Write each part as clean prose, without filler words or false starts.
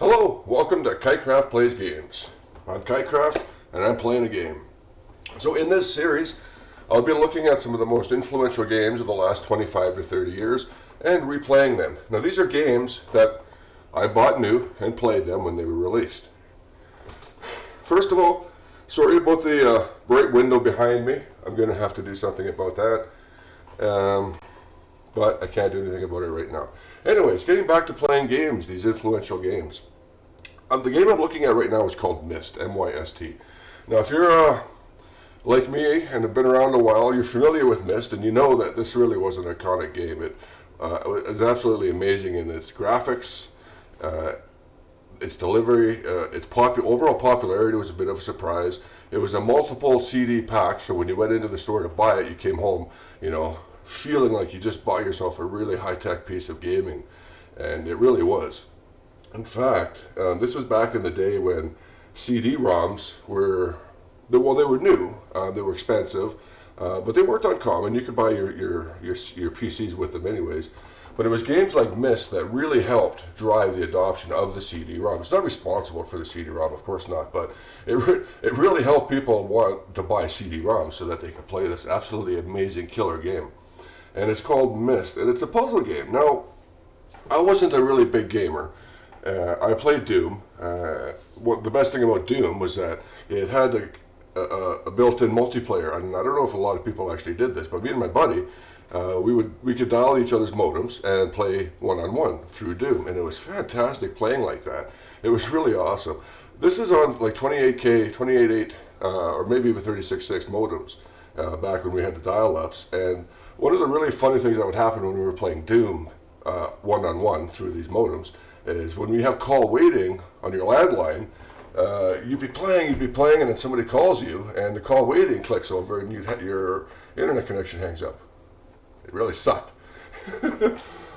Hello, welcome to Kitecraft Plays Games. I'm Kitecraft and I'm playing a game. So in this series, I'll be looking at some of the most influential games of the last 25 to 30 years and replaying them. Now these are games that I bought new and played them when they were released. First of all, sorry about the bright window behind me. I'm going to have to do something about that. But I can't do anything about it right now. Anyways, getting back to playing games, these influential games. The game I'm looking at right now is called Myst, M-Y-S-T. Now, if you're like me and have been around a while, you're familiar with Myst, and you know that this really was an iconic game. It was absolutely amazing in its graphics, its delivery, its overall popularity was a bit of a surprise. It was a multiple CD pack, so when you went into the store to buy it, you came home, feeling like you just bought yourself a really high-tech piece of gaming, and it really was. In fact, this was back in the day when CD-ROMs were, they were new, they were expensive, but they weren't uncommon. You could buy your PCs with them anyways. But it was games like Myst that really helped drive the adoption of the CD-ROM. It's not responsible for the CD-ROM, of course not, but it really helped people want to buy CD-ROMs so that they could play this absolutely amazing killer game. And it's called Myst, and it's a puzzle game. Now, I wasn't a really big gamer. I played Doom. The best thing about Doom was that it had a built-in multiplayer, and I don't know if a lot of people actually did this, but me and my buddy, we could dial each other's modems and play one-on-one through Doom, and it was fantastic playing like that. It was really awesome. This is on like 28K, 28.8, or maybe even 36.6 modems back when we had the dial-ups, and one of the really funny things that would happen when we were playing Doom one-on-one through these modems is when you have call waiting on your landline, you'd be playing, and then somebody calls you, and the call waiting clicks over, and your internet connection hangs up. It really sucked.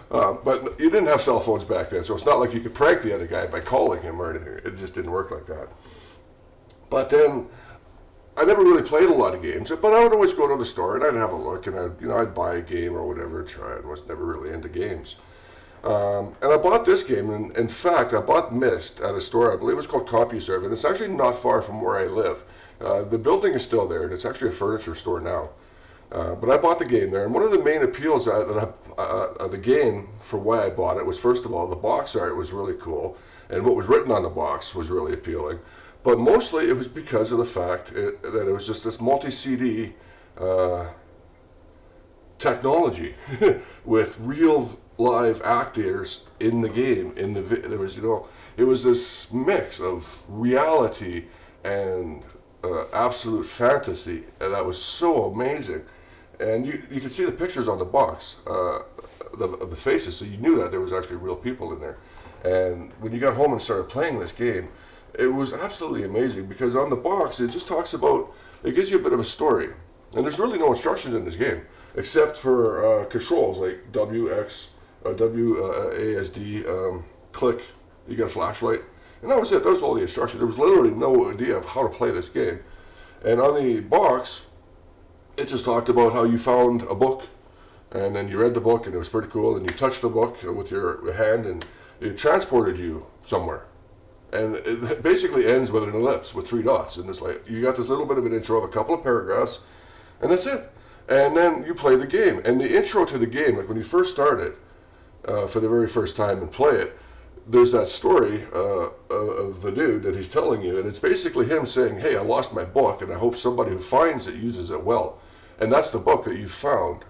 But you didn't have cell phones back then, so it's not like you could prank the other guy by calling him or anything. It just didn't work like that. But then I never really played a lot of games, but I would always go to the store and I'd have a look, and I'd buy a game or whatever and try it. I was never really into games. And I bought this game, and in fact, I bought Myst at a store, I believe it was called CompuServe, and it's actually not far from where I live. The building is still there, and it's actually a furniture store now. But I bought the game there, and one of the main appeals of the game for why I bought it was, first of all, the box art was really cool, and what was written on the box was really appealing. But mostly it was because of the fact that it was just this multi-CD technology with real live actors in the game. It was this mix of reality and absolute fantasy, and that was so amazing. And you could see the pictures on the box of the faces, so you knew that there was actually real people in there. And when you got home and started playing this game, it was absolutely amazing, because on the box it just talks about, it gives you a bit of a story, and there's really no instructions in this game except for controls like WASD, click, you get a flashlight, and that was it. That was all the instructions. There was literally no idea of how to play this game. And on the box, it just talked about how you found a book, and then you read the book, and it was pretty cool, and you touched the book with your hand, and it transported you somewhere. And it basically ends with an ellipse with 3 dots, and it's like you got this little bit of an intro of a couple of paragraphs, and that's it. And then you play the game. And the intro to the game, like when you first start it for the very first time and play it, there's that story of the dude that he's telling you, and it's basically him saying, "Hey, I lost my book, and I hope somebody who finds it uses it well." And that's the book that you found.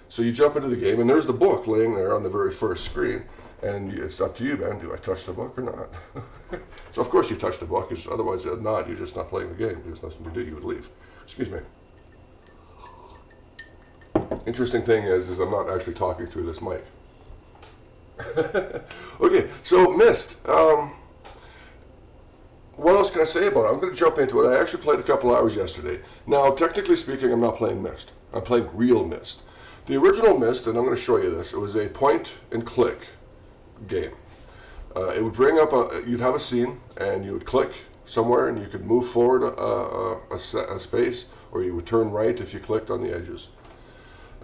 So you jump into the game, and there's the book laying there on the very first screen. And it's up to you, man. Do I touch the book or not? So of course you touch the book, because otherwise you're just not playing the game. There's nothing to do. You would leave. Excuse me. Interesting thing is I'm not actually talking through this mic. Okay, so Myst. What else can I say about it? I'm going to jump into it. I actually played a couple hours yesterday. Now, technically speaking, I'm not playing Myst. I'm playing real Myst. The original Myst, and I'm going to show you this, it was a point-and-click game. It would bring up you'd have a scene, and you would click somewhere, and you could move forward a space, or you would turn right if you clicked on the edges.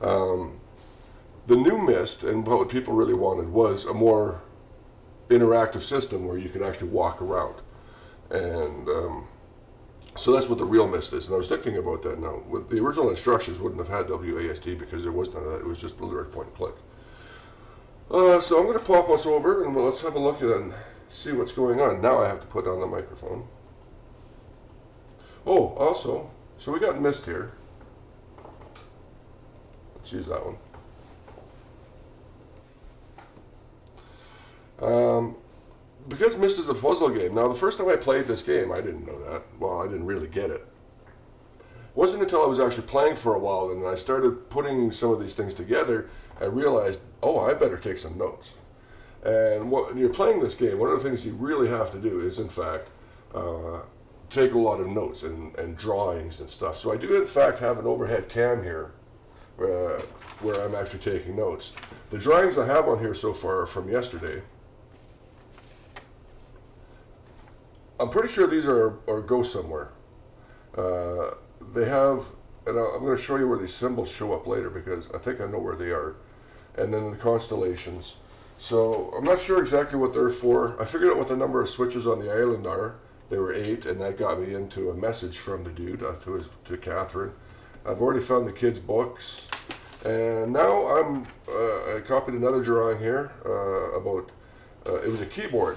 The new Myst, and what people really wanted, was a more interactive system where you can actually walk around. And so that's what the real Myst is. And I was thinking about that now. The original instructions wouldn't have had WASD because there was none of that. It was just literally point and click. So I'm going to pop us over and let's have a look at it and see what's going on. Now I have to put on the microphone. Oh, also, so we got Myst here. Let's use that one. Because Myst is a puzzle game. Now, the first time I played this game, I didn't know that. Well, I didn't really get it. It wasn't until I was actually playing for a while and I started putting some of these things together, I realized, oh, I better take some notes. And when you're playing this game, one of the things you really have to do is, in fact, take a lot of notes and drawings and stuff. So I do, in fact, have an overhead cam here where I'm actually taking notes. The drawings I have on here so far are from yesterday. I'm pretty sure these are go somewhere. They have, and I'm going to show you where these symbols show up later because I think I know where they are. And then the constellations. So I'm not sure exactly what they're for. I figured out what the number of switches on the island are. They were 8, and that got me into a message from the dude, to Catherine. I've already found the kids' books. And now I copied another drawing here about, it was a keyboard.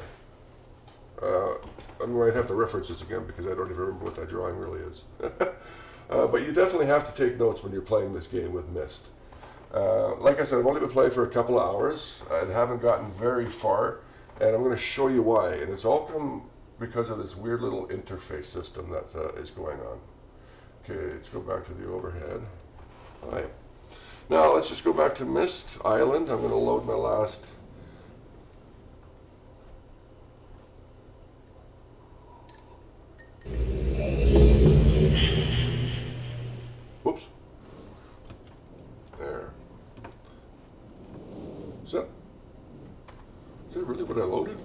I might have to reference this again because I don't even remember what that drawing really is. But you definitely have to take notes when you're playing this game with Myst. Like I said, I've only been playing for a couple of hours. I haven't gotten very far, and I'm going to show you why. And it's all come because of this weird little interface system that is going on. Okay, let's go back to the overhead. All right. Now let's just go back to Myst Island. I'm going to load my last. Whoops. There. Is that really what I loaded?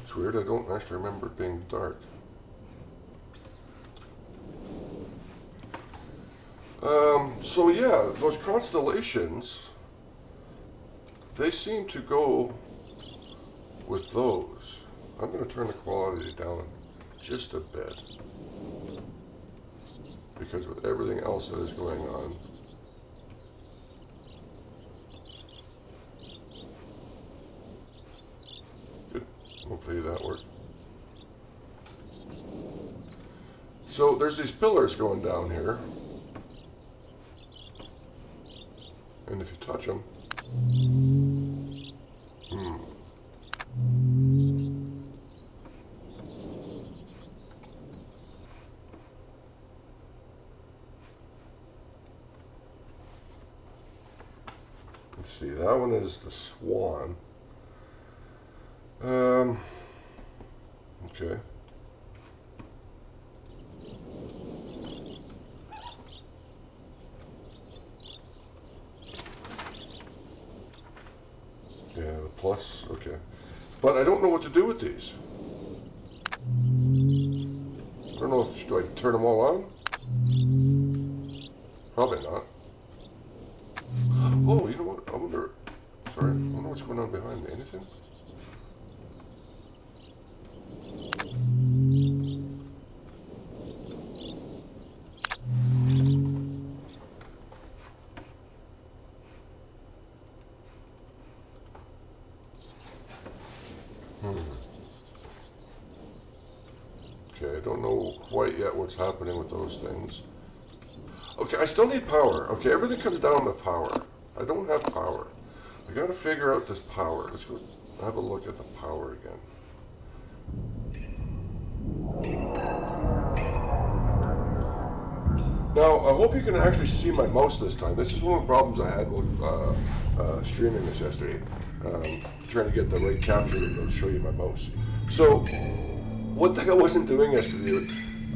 It's weird, I don't actually remember it being dark. So yeah, those constellations, they seem to go with those. I'm going to turn the quality down just a bit because with everything else that is going on, good, hopefully that worked. So there's these pillars going down here, and if you touch them, let's see, that one is the swan. Okay. Yeah, the plus, okay. But I don't know what to do with these. I don't know if, do I turn them all on? Probably not. Oh, you know what? I wonder, sorry, I wonder what's going on behind me. Anything? Okay, I don't know quite yet what's happening with those things. Okay, I still need power. Okay, everything comes down to power. I don't have power. I gotta figure out this power. Let's go have a look at the power again. Now, I hope you can actually see my mouse this time. This is one of the problems I had with streaming this yesterday. Trying to get the right capture to show you my mouse. So, one thing I wasn't doing yesterday,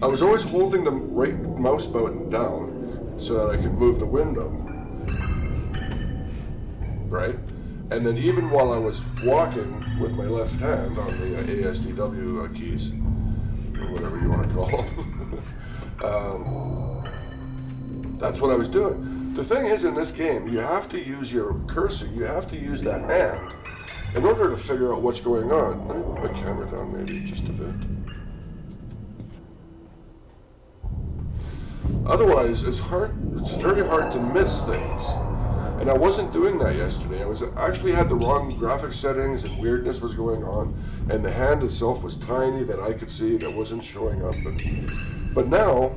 I was always holding the right mouse button down so that I could move the window. Right? And then even while I was walking with my left hand on the ASDW keys, or whatever you want to call them, That's what I was doing. The thing is, in this game, you have to use your cursor. You have to use that hand in order to figure out what's going on. Let me move my camera down maybe just a bit. Otherwise, it's hard. It's very hard to miss things. And I wasn't doing that yesterday. I was actually had the wrong graphic settings and weirdness was going on. And the hand itself was tiny that I could see that wasn't showing up. But now,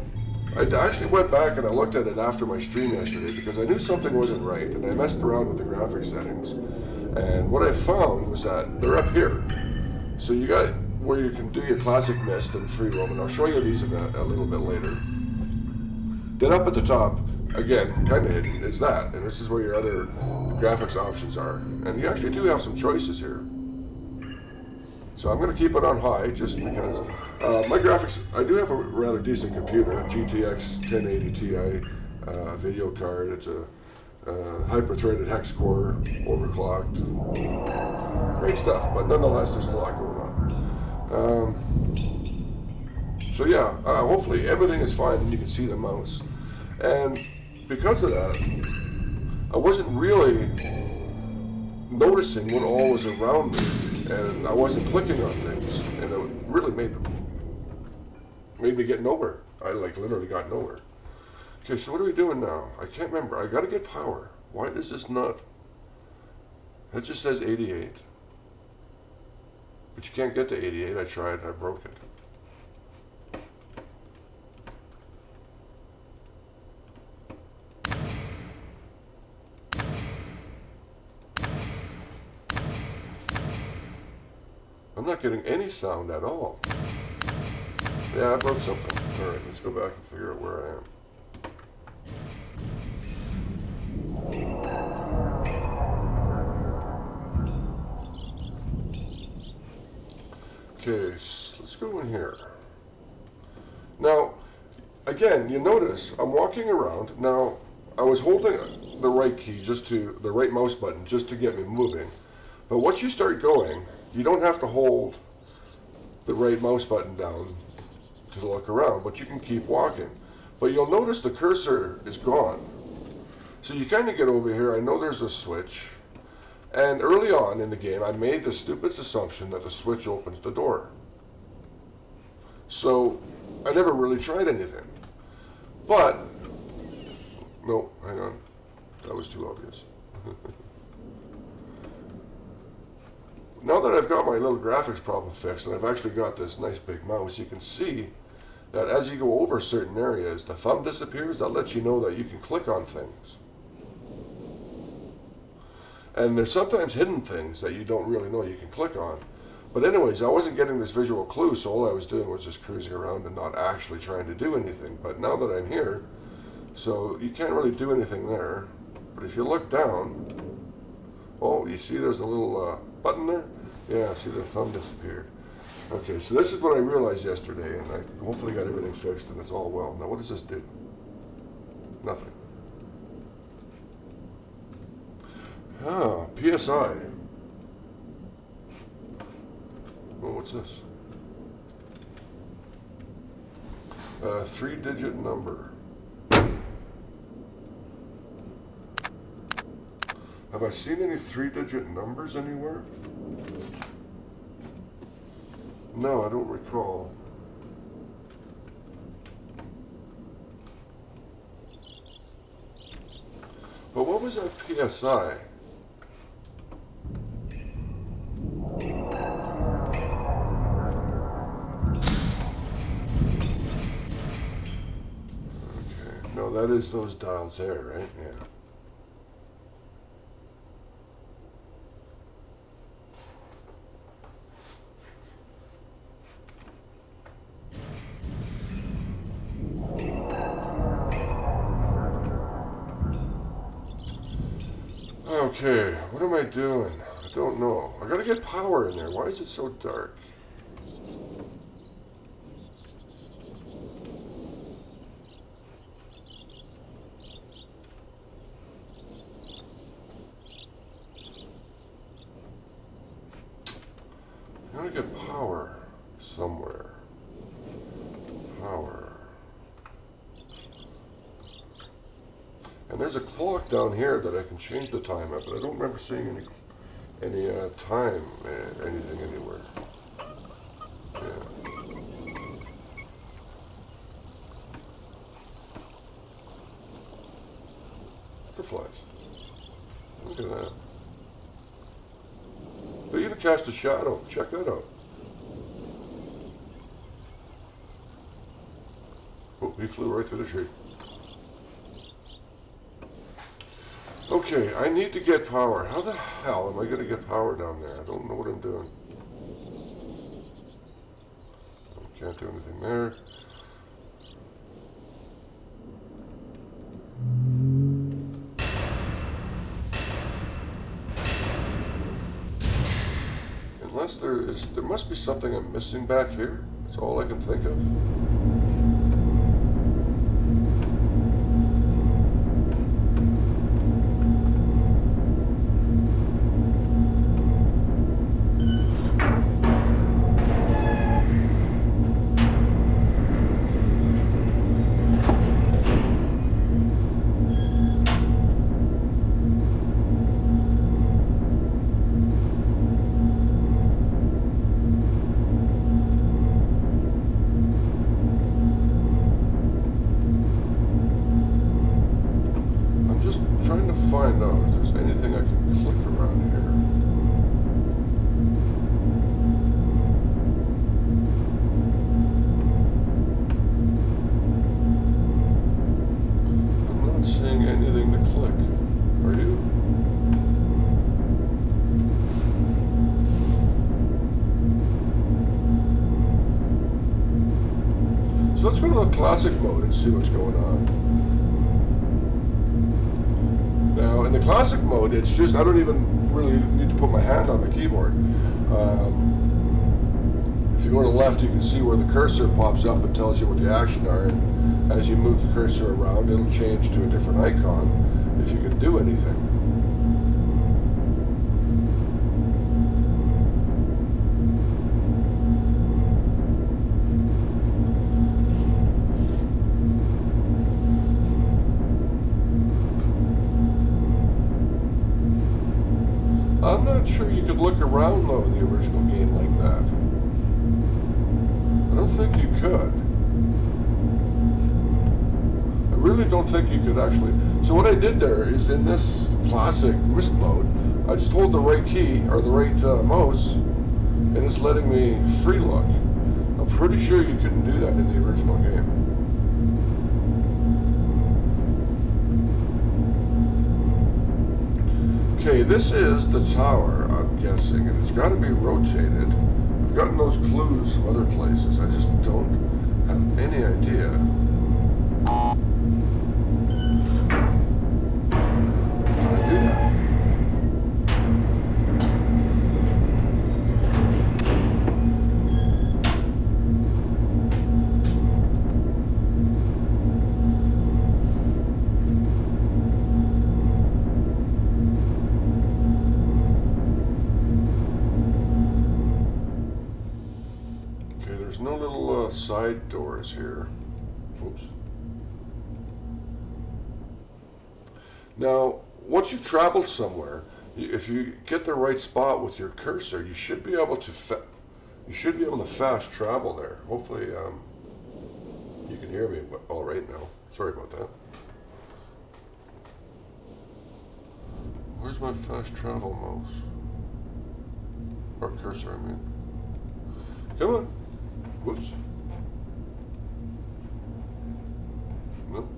I actually went back and I looked at it after my stream yesterday because I knew something wasn't right. And I messed around with the graphic settings. And what I found was that they're up here. So you got where you can do your classic Myst and free roam. And I'll show you these in a little bit later. Then up at the top, again, kind of hidden, is that. And this is where your other graphics options are. And you actually do have some choices here. So I'm going to keep it on high just because my graphics, I do have a rather decent computer, a GTX 1080 Ti video card. It's a hyper-threaded hex core, overclocked. Great stuff, but nonetheless, there's a lot going on. So yeah, hopefully everything is fine and you can see the mouse. And because of that, I wasn't really noticing what all was around me, and I wasn't clicking on things, and it really made me get nowhere. I literally got nowhere. Okay, so what are we doing now? I can't remember. I gotta get power. Why does this not? It just says 88. But you can't get to 88. I tried and I broke it. I'm not getting any sound at all. Yeah, I broke something. Alright, let's go back and figure out where I am. Okay, so let's go in here. Now, again, you notice I'm walking around. Now, I was holding the right key, the right mouse button, just to get me moving. But once you start going, you don't have to hold the right mouse button down to look around, but you can keep walking. But you'll notice the cursor is gone. So you kind of get over here. I know there's a switch. And early on in the game, I made the stupid assumption that the switch opens the door. So I never really tried anything. But, no, hang on. That was too obvious. Now that I've got my little graphics problem fixed and I've actually got this nice big mouse, you can see that as you go over certain areas, the thumb disappears. That lets you know that you can click on things. And there's sometimes hidden things that you don't really know you can click on. But anyways, I wasn't getting this visual clue, so all I was doing was just cruising around and not actually trying to do anything. But now that I'm here, so you can't really do anything there. But if you look down, oh, you see there's a little button there? Yeah, see the thumb disappeared. Okay, so this is what I realized yesterday, and I hopefully got everything fixed and it's all well. Now what does this do? Nothing. Ah, PSI. Oh, what's this? A 3-digit number. Have I seen any 3-digit numbers anywhere? No, I don't recall. But what was that PSI? Okay, no, that is those dials there, right? Yeah. Okay, what am I doing? I don't know. I gotta get power in there. Why is it so dark? I gotta get power somewhere. Power. there's a clock down here that I can change the time at, but I don't remember seeing any time, anything anywhere. Yeah. Butterflies. Look at that. They even cast a shadow. Check that out. Oh, he flew right through the tree. Okay, I need to get power. How the hell am I going to get power down there? I don't know what I'm doing. I can't do anything there. Unless there must be something I'm missing back here. That's all I can think of. Trying to find out if there's anything I can click around here. I'm not seeing anything to click. Are you? So let's go to the classic mode and see what's going on. Now, in the classic mode, it's just, I don't even really need to put my hand on the keyboard. If you go to the left, you can see where the cursor pops up and tells you what the action are. And as you move the cursor around, it'll change to a different icon if you can do anything. I'm not sure you could look around, though, in the original game like that. I don't think you could. I really don't think you could actually. So what I did there is, in this classic Myst mode, I just hold the right key, or the right mouse, and it's letting me free look. I'm pretty sure you couldn't do that in the original game. Okay, this is the tower, I'm guessing, and it's got to be rotated. I've gotten those clues from other places. I just don't have any idea. How to do that? There's no little side doors here. Oops. Now, once you've traveled somewhere, if you get the right spot with your cursor, you should be able to fast travel there. Hopefully, you can hear me all right now. Sorry about that. Where's my fast travel mouse? Or cursor, I mean. Come on. Whoops. No.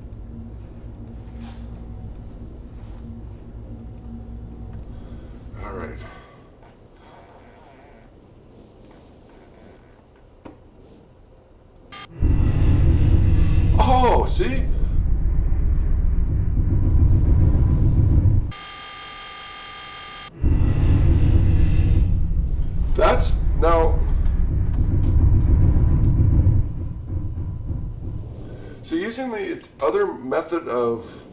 All right. Oh, see? That's now. So using the other method of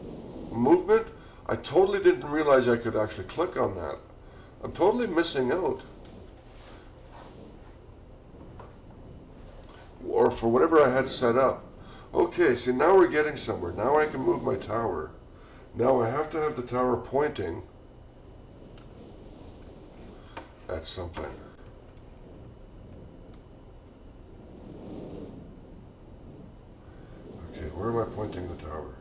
movement, I totally didn't realize I could actually click on that. I'm totally missing out. Or for whatever I had set up. Okay, see, now we're getting somewhere. Now I can move my tower. Now I have to have the tower pointing at something. Okay, where am I pointing the tower?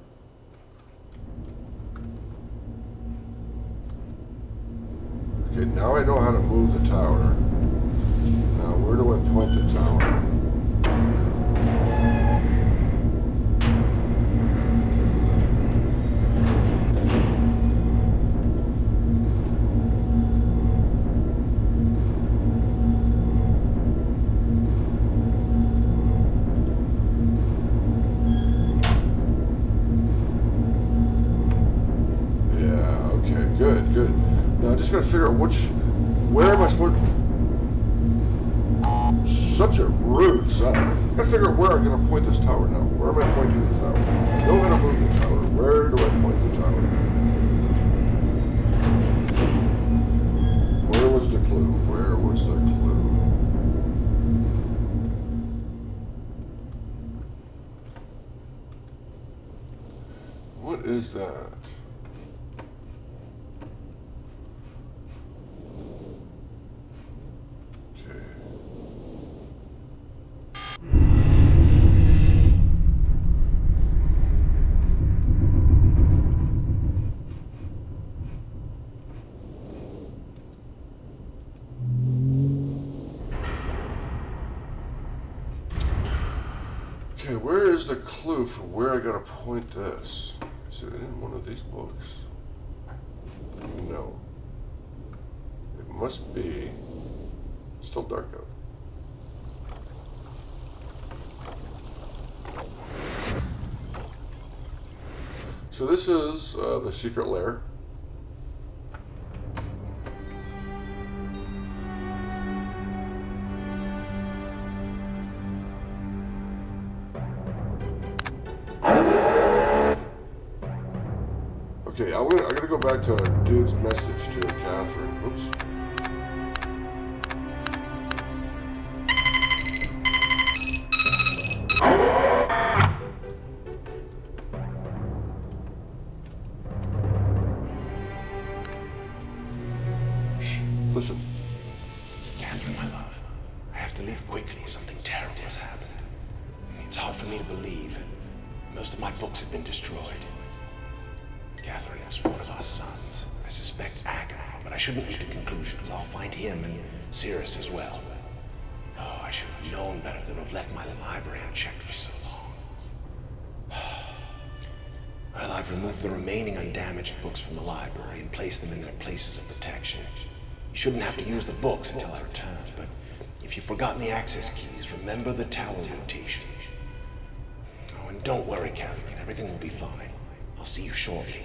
Okay, now I know how to move the tower. Now where do I point the tower? Good. Now I just gotta figure out where am I supposed such a rude son. I gotta figure out where I'm gonna point this tower now. Where am I pointing the tower? I know how to move the tower. Where do I point the tower? Where was the clue? Where was the clue? What is that? Okay, where is the clue for where I gotta point this? Is it in one of these books? No. It must be still dark out. So this is the secret lair. Okay, I'm gonna go back to a dude's message to Catherine. Oops. Shh, listen. Catherine, my love, I have to leave quickly. Something terrible has happened. It's hard for me to believe. Most of my books have been destroyed. Catherine is one of our sons. I suspect Agamemnon, but I shouldn't leap to conclusions. I'll find him and Cirrus as well. Oh, I should have known better than to have left my library unchecked for so long. Well, I've removed the remaining undamaged books from the library and placed them in their places of protection. You shouldn't have to use the books until I return, but if you've forgotten the access keys, remember the tower rotation. Oh, and don't worry, Catherine. Everything will be fine. I'll see you shortly.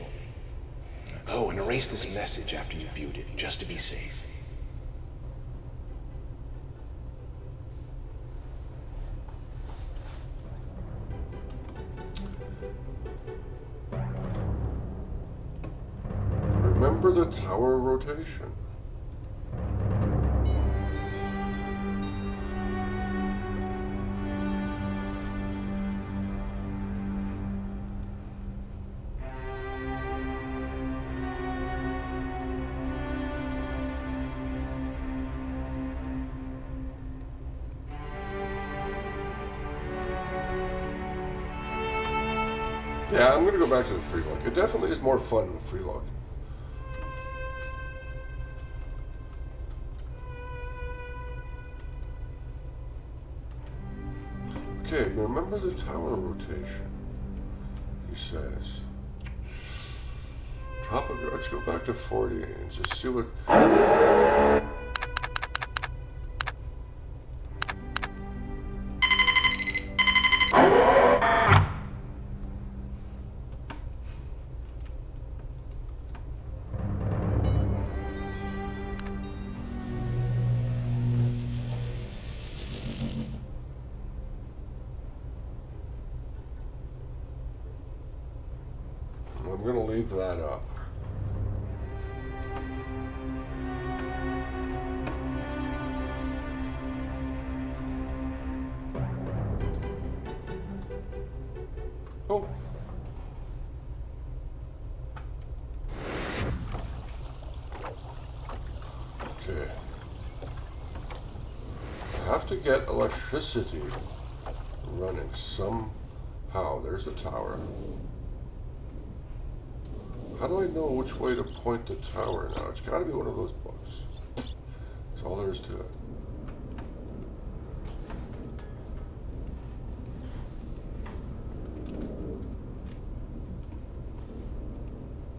Oh, and erase this message after you've viewed it, just to be safe. Remember the tower rotation. Yeah, I'm going to go back to the free look. It definitely is more fun in the free look. Okay, remember the tower rotation, he says. Let's go back to 40 and just see what... I'm going to leave that up. Oh. to get electricity running somehow. There's the tower. How do I know which way to point the tower now? It's got to be one of those books. That's all there is to it.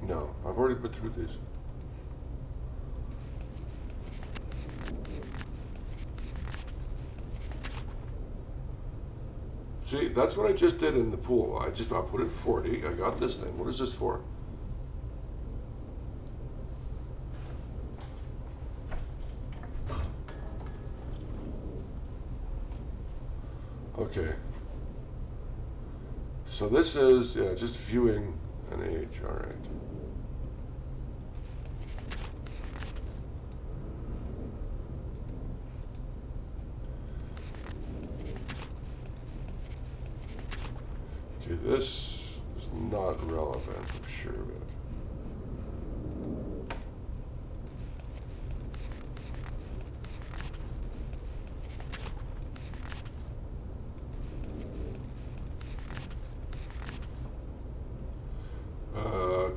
No, I've already been through these. See, that's what I just did in the pool. I put in 40. I got this thing. What is this for? Okay. So this is, yeah, just viewing an age. All right. Okay, this is not relevant, I'm sure of it.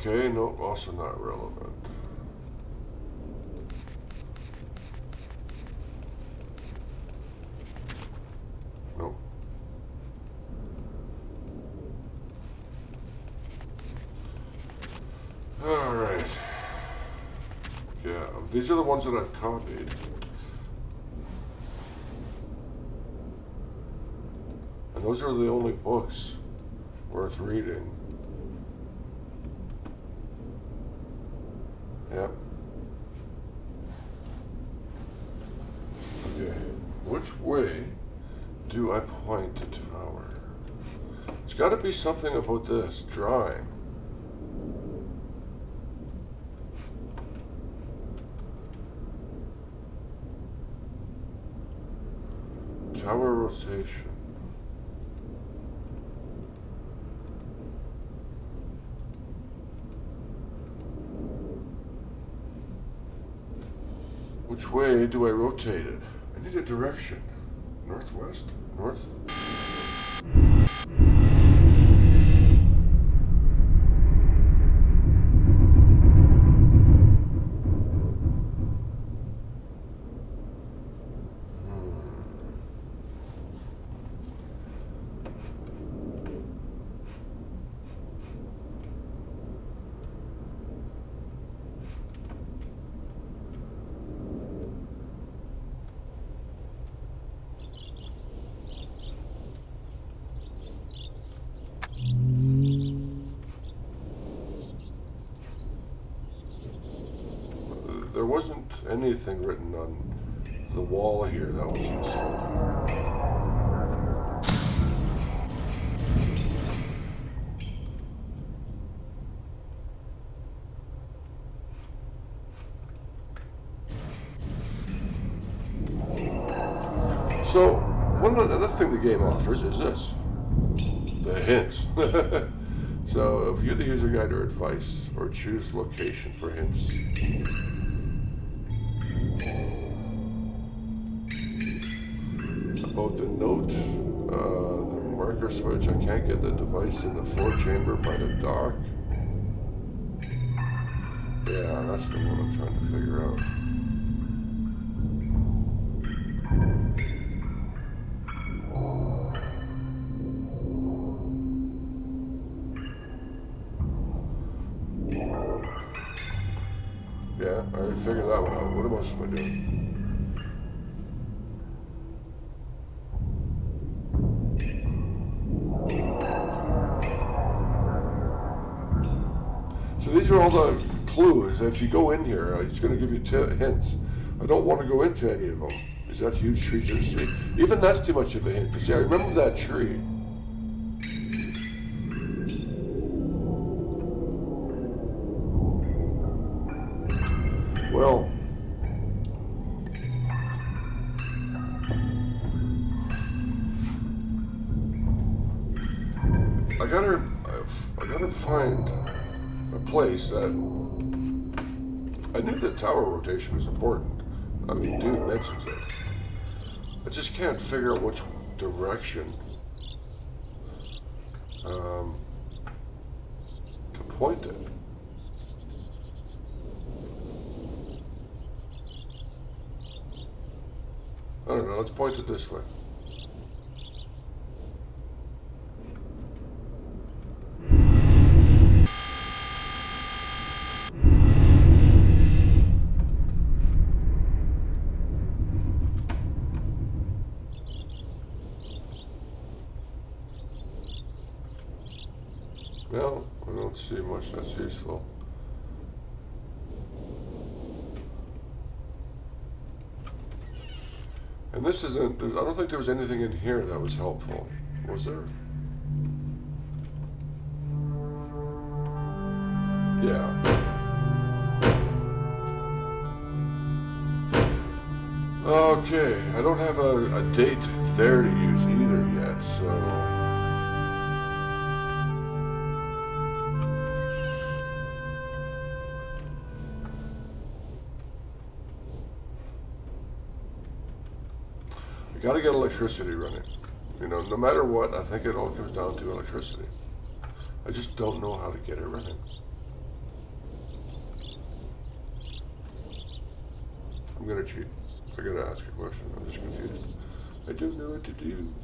Okay, no, also not relevant. Nope. All right. Yeah, these are the ones that I've copied. And those are the only books worth reading. Yep. Okay. Which way do I point the tower? It's got to be something about this drawing. Tower rotation. Which way do I rotate it? I need a direction. Northwest? North? There wasn't anything written on the wall here that was useful. So, another thing the game offers is this. The hints. So, view the user guide or advice, or choose location for hints. About the note, the marker switch, I can't get the device in the 4-chamber by the dock. Yeah, that's the one I'm trying to figure out. Yeah, I already figured that one out. What else am I doing? So these are all the clues. If you go in here, it's going to give you hints. I don't want to go into any of them. Is that huge tree just see? Even that's too much of a hint. You see, I remember that tree. Well, I gotta find a place that I knew that tower rotation was important. I mean, dude mentions it. I just can't figure out which direction to point it. I don't know, let's point it this way. No, I don't see much that's useful. And this isn't, I don't think there was anything in here that was helpful. Was there? Yeah. Okay, I don't have a date there to use either yet, so... Gotta get electricity running. You know, no matter what, I think it all comes down to electricity. I just don't know how to get it running. I'm gonna cheat. I gotta ask a question. I'm just confused. I don't know what to do.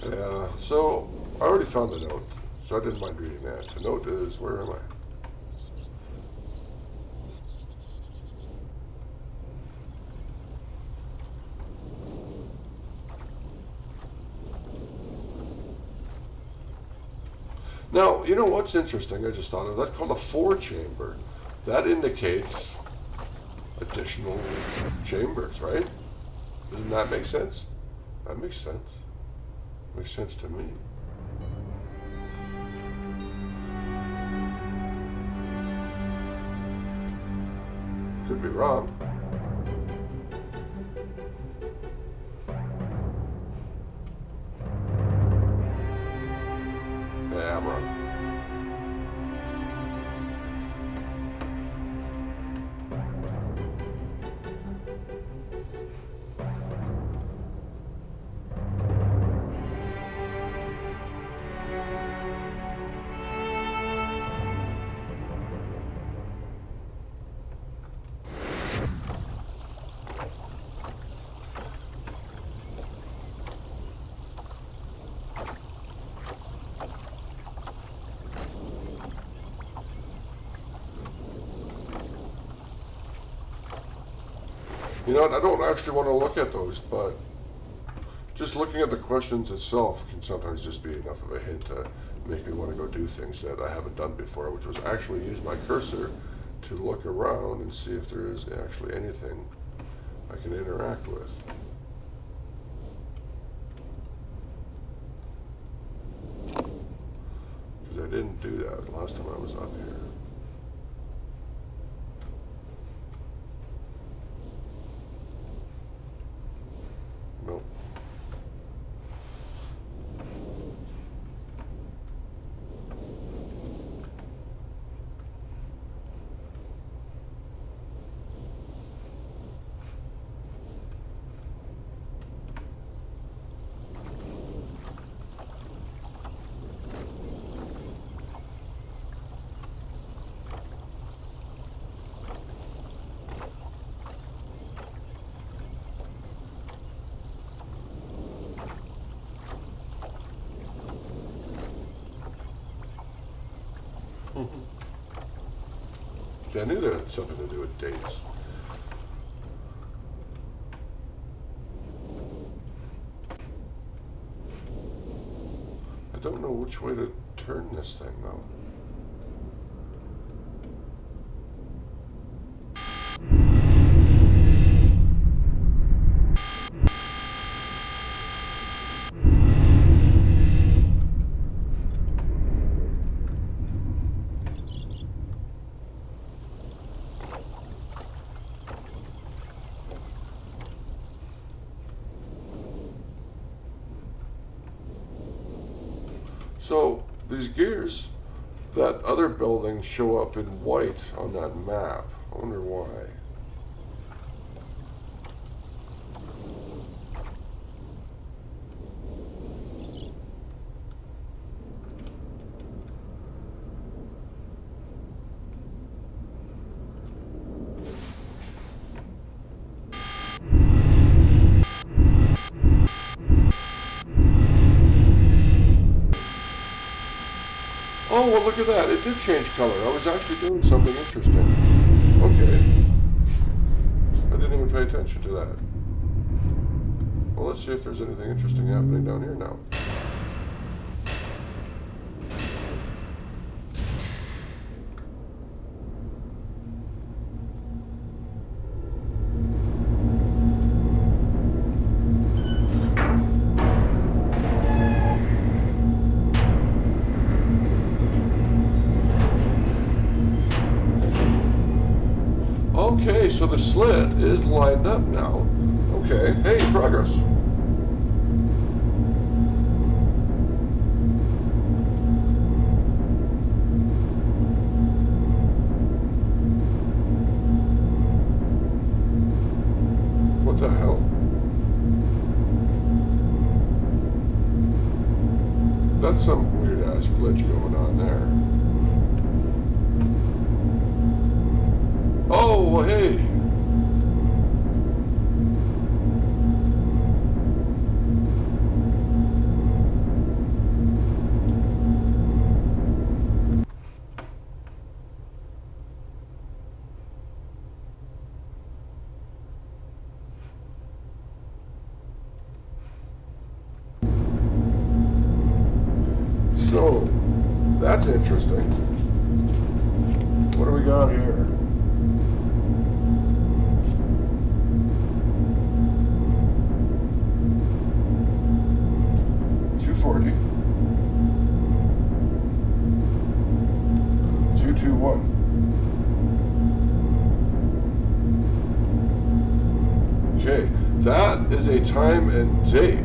Yeah, so I already found the note, so I didn't mind reading that. The note is, where am I? Now, you know what's interesting? I just thought of, that's called a 4-chamber. That indicates additional chambers, right? Doesn't that make sense? That makes sense. Makes sense to me. Could be wrong. Yeah, I'm wrong. You know what, I don't actually want to look at those, but just looking at the questions itself can sometimes just be enough of a hint to make me want to go do things that I haven't done before, which was actually use my cursor to look around and see if there is actually anything I can interact with. Because I didn't do that last time I was up here. Nope. See, I knew that had something to do with dates. I don't know which way to turn this thing, though. So these gears, that other buildings show up in white on that map. I wonder why. Oh, well, look at that. It did change color. I was actually doing something interesting. Okay. I didn't even pay attention to that. Well, let's see if there's anything interesting happening down here now. Okay, so the slit is lined up now. Okay, hey, progress. What the hell? That's some weird-ass glitch going on there. Oh, well, hey. So, that's interesting. What do we got here? Okay, that is a time and date.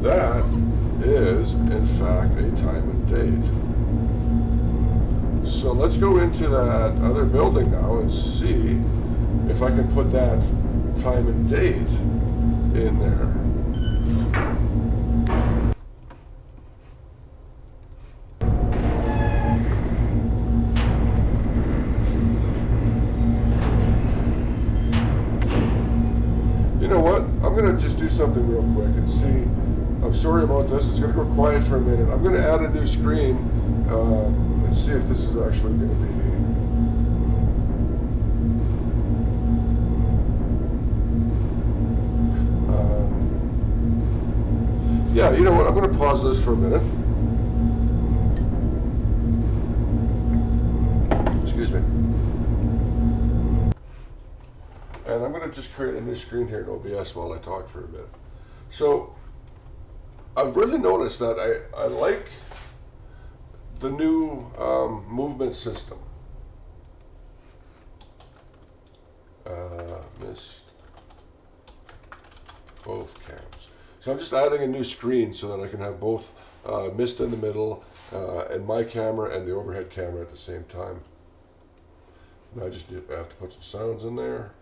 That is, in fact, a time and date. So let's go into that other building now and see if I can put that time and date in there. You know what? I'm going to just do something real quick and see. I'm sorry about this. It's going to go quiet for a minute. I'm going to add a new screen and see if this is actually going to be... yeah, you know what? I'm going to pause this for a minute. Excuse me. And I'm going to just create a new screen here in OBS while I talk for a bit. So, I've really noticed that I like the new movement system. Myst. Both cams. So I'm just adding a new screen so that I can have both Myst in the middle and my camera and the overhead camera at the same time. Now I just have to put some sounds in there.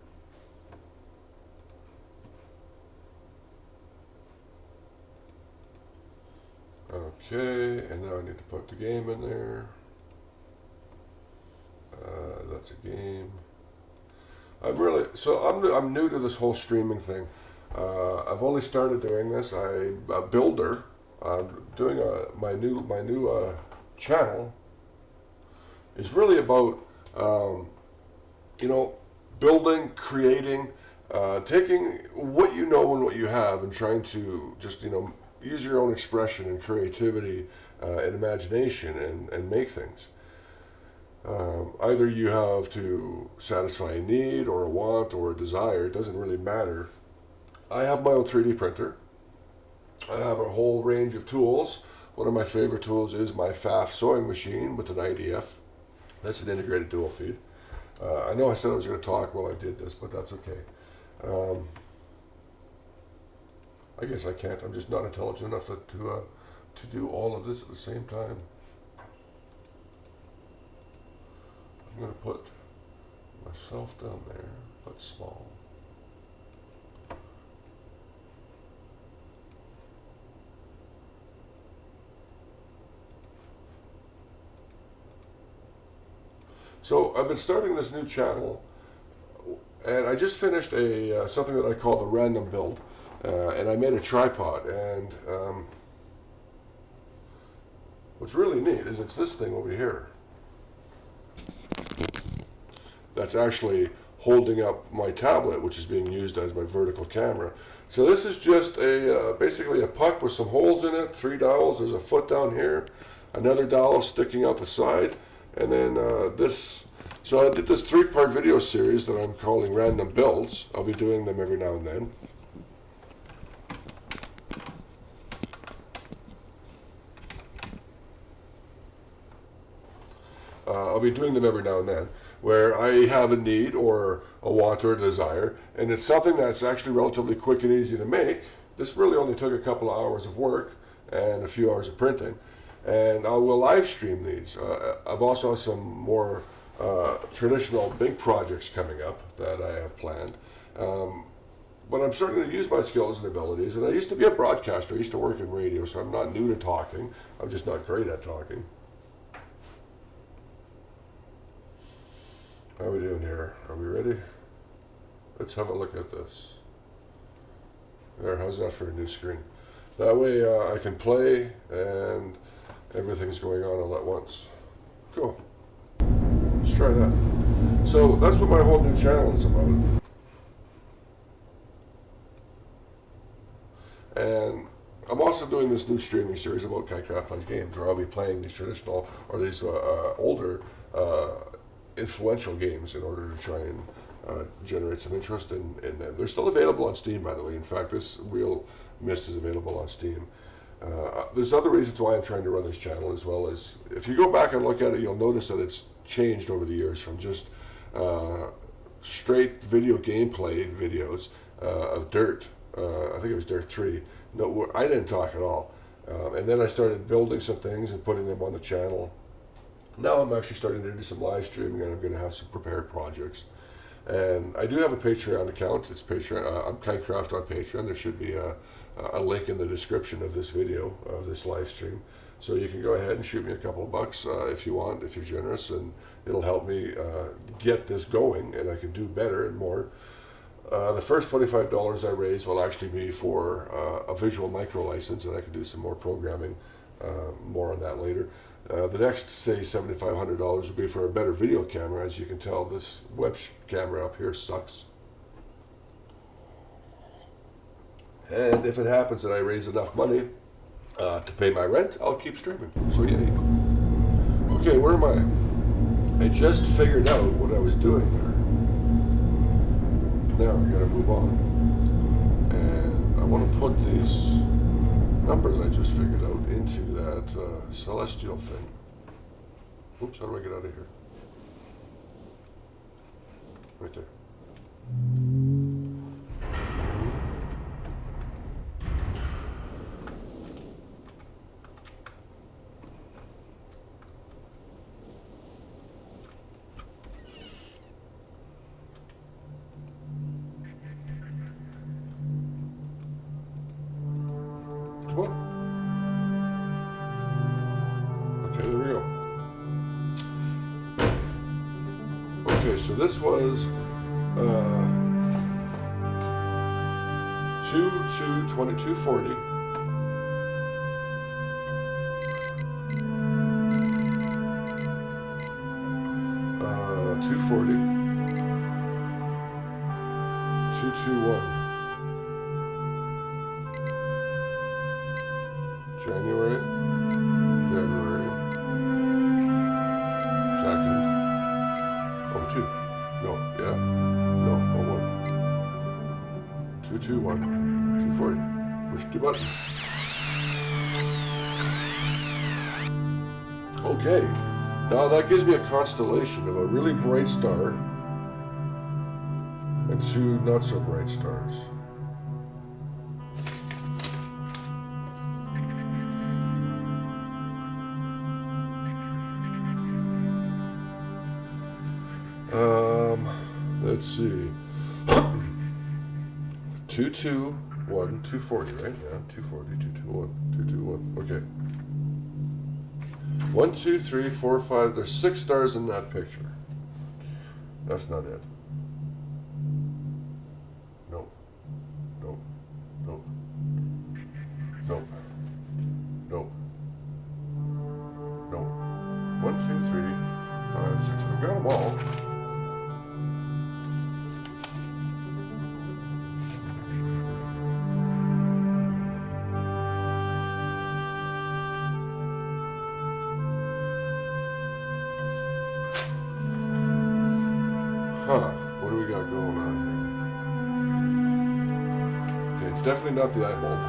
Okay, and now I need to put the game in there. That's a game. I'm new to this whole streaming thing. I've only started doing this. I'm a builder. I'm doing my new channel is really about building, creating, taking what you know and what you have and trying to just use your own expression and creativity and imagination and make things. Either you have to satisfy a need or a want or a desire. It doesn't really matter. I have my own 3D printer. I have a whole range of tools. One of my favorite tools is my FAF sewing machine with an IDF. That's an integrated dual feed. I know I said I was going to talk while I did this, but that's okay. I guess I can't. I'm just not intelligent enough to do all of this at the same time. I'm going to put myself down there, but small. So I've been starting this new channel, and I just finished a something that I call the random build, and I made a tripod. And what's really neat is it's this thing over here that's actually holding up my tablet, which is being used as my vertical camera. So this is just a basically a puck with some holes in it, 3 dowels. There's a foot down here, another dowel sticking out the side, and then this. So I did this 3-part video series that I'm calling Random Builds. I'll be doing them every now and then. I'll be doing them every now and then, where I have a need or a want or a desire, and it's something that's actually relatively quick and easy to make. This really only took a couple of hours of work and a few hours of printing, and I will live stream these. I've also have some more traditional big projects coming up that I have planned. But I'm starting to use my skills and abilities, and I used to be a broadcaster. I used to work in radio, so I'm not new to talking. I'm just not great at talking. How are we doing here? Are we ready? Let's have a look at this. There, how's that for a new screen? That way I can play and everything's going on all at once. Cool. Let's try that. So that's what my whole new channel is about. And I'm also doing this new streaming series about Kitecraft Plays Games, where I'll be playing these traditional or these older influential games in order to try and generate some interest in them. They're still available on Steam, by the way. In fact, this real Myst is available on Steam. There's other reasons why I'm trying to run this channel, as well as if you go back and look at it, you'll notice that it's changed over the years from just straight video gameplay videos of Dirt. I think it was Dirt 3. No, I didn't talk at all. And then I started building some things and putting them on the channel. Now I'm actually starting to do some live streaming, and I'm going to have some prepared projects. And I do have a Patreon account. It's Patreon. I'm Kitecraft on Patreon. There should be a link in the description of this video, of this live stream. So you can go ahead and shoot me a couple of bucks if you want, if you're generous, and it'll help me get this going, and I can do better and more. The first $25 I raise will actually be for a visual micro license, and I can do some more programming, more on that later. The next, say, $7,500 will be for a better video camera. As you can tell, this web camera up here sucks. And if it happens that I raise enough money to pay my rent, I'll keep streaming. So yay. Okay, where am I? I just figured out what I was doing there. Now I gotta move on. And I want to put these numbers I just figured out into that celestial thing. Oops, how do I get out of here? Right there. So this was 240. 240. 221. January, February, 2nd. Oh, 2. No, yeah. No, 01. 221. 240. Push the button. Okay. Now that gives me a constellation of a really bright star And 2 not so bright stars. Let's see. 2, 2, 1, 240, right? Yeah, 240, 2, 2, 1, 2, 2, 1. Okay. 1, 2, 3, 4, 5. There's 6 stars in that picture. That's not it. Nope. Nope. Nope. Nope. Nope. Nope. 1, 2, 3, 5, 6. We've got them all. Huh, what do we got going on here? Okay, it's definitely not the eye bulb.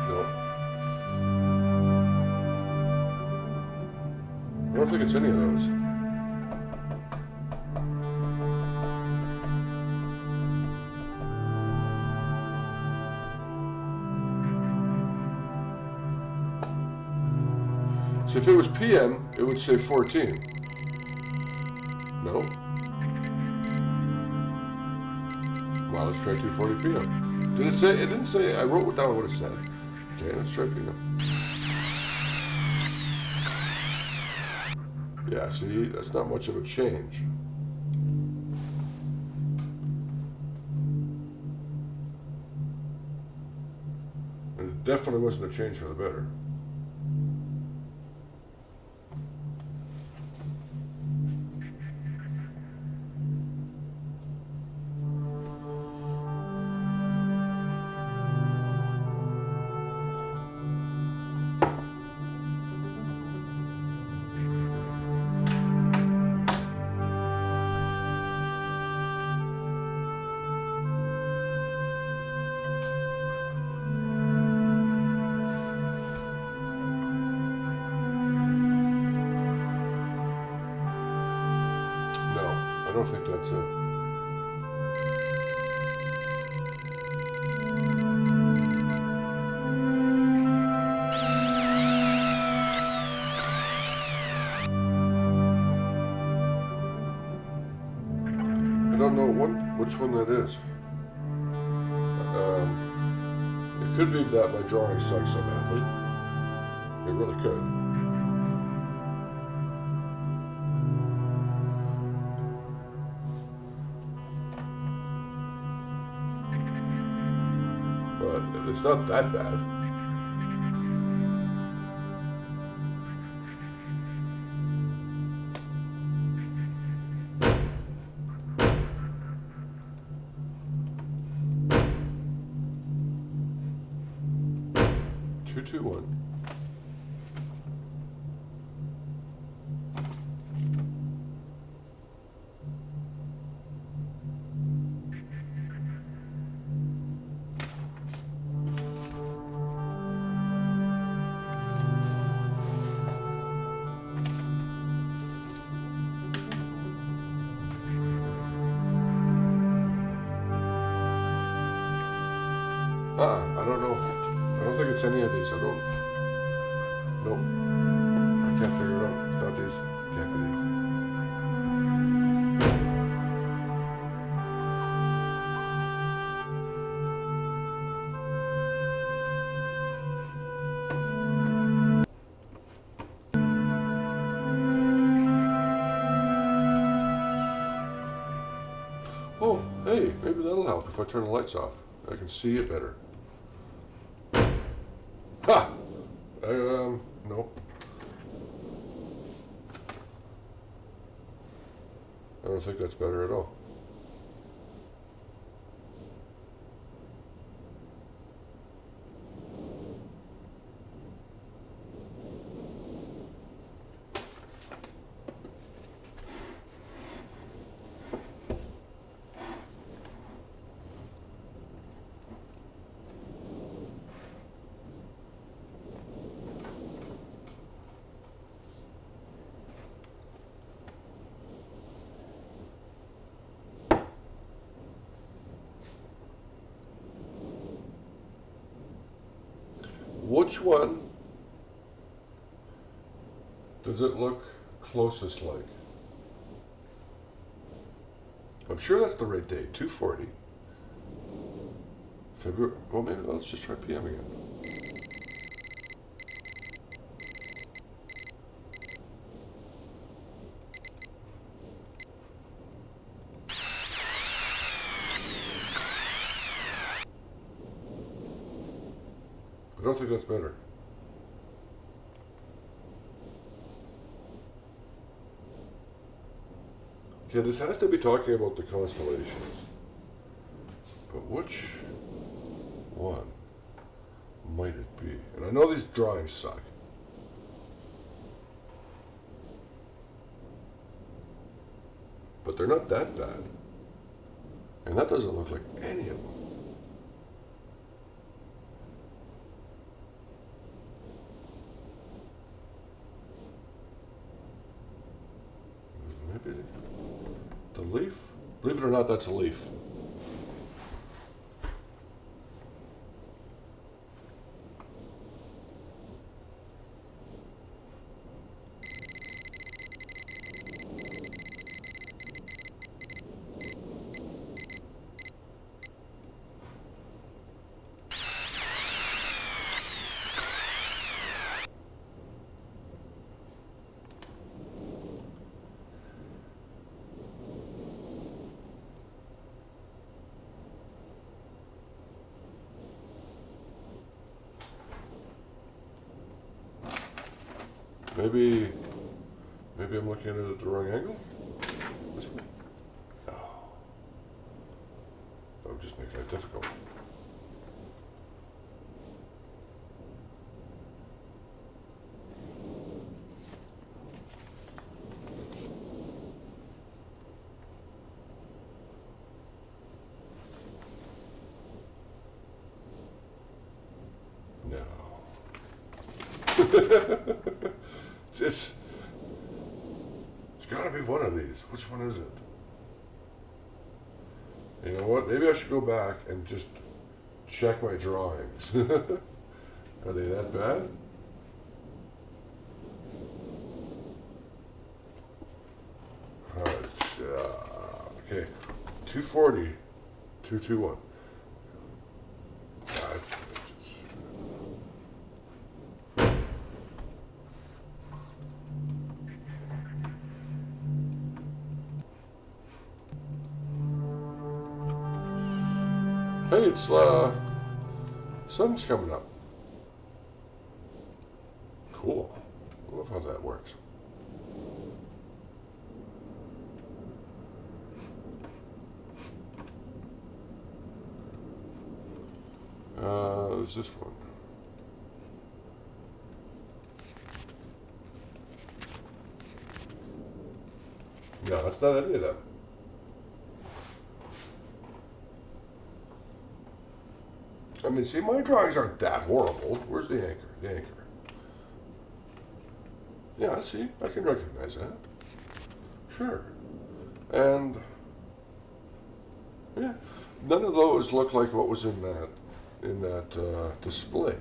Nope. I don't think it's any of those. So if it was PM, it would say 14. No? Well, let's try 2:40 PM. Did it say? It didn't say. I wrote down what it said. Okay, let's try PM. Yeah, see, that's not much of a change. And it definitely wasn't a change for the better. I don't think that's it. I don't know which one that is. It could be that my drawing sucks so badly. It really could. But it's not that bad. Two, 2, 1. I don't know. I don't think it's any of these. I don't. Nope. I can't figure it out. It's not these. Can't be these. Oh, hey, maybe that'll help if I turn the lights off. I can see it better. Ha! Nope. I don't think that's better at all. which one does it look closest like? I'm sure that's the right date, 2:40. February, well maybe let's just try PM again. I don't think that's better. Okay, this has to be talking about the constellations. But which one might it be? And I know these drawings suck. But they're not that bad. And that doesn't look like any of them. Maybe the leaf? Believe it or not, that's a leaf. Maybe I'm looking at it at the wrong angle? This one? Oh. That would just make it difficult. No. It's got to be one of these. Which one is it? You know what? Maybe I should go back and just check my drawings. Are they that bad? Okay. 240, 221. Hey, it's sun's coming up. Cool. I love how that works. There's this one. No, that's not any of them. I mean, see, my drawings aren't that horrible. Where's the anchor? The anchor. Yeah, see, I can recognize that. Sure. And, yeah, none of those look like what was in that display.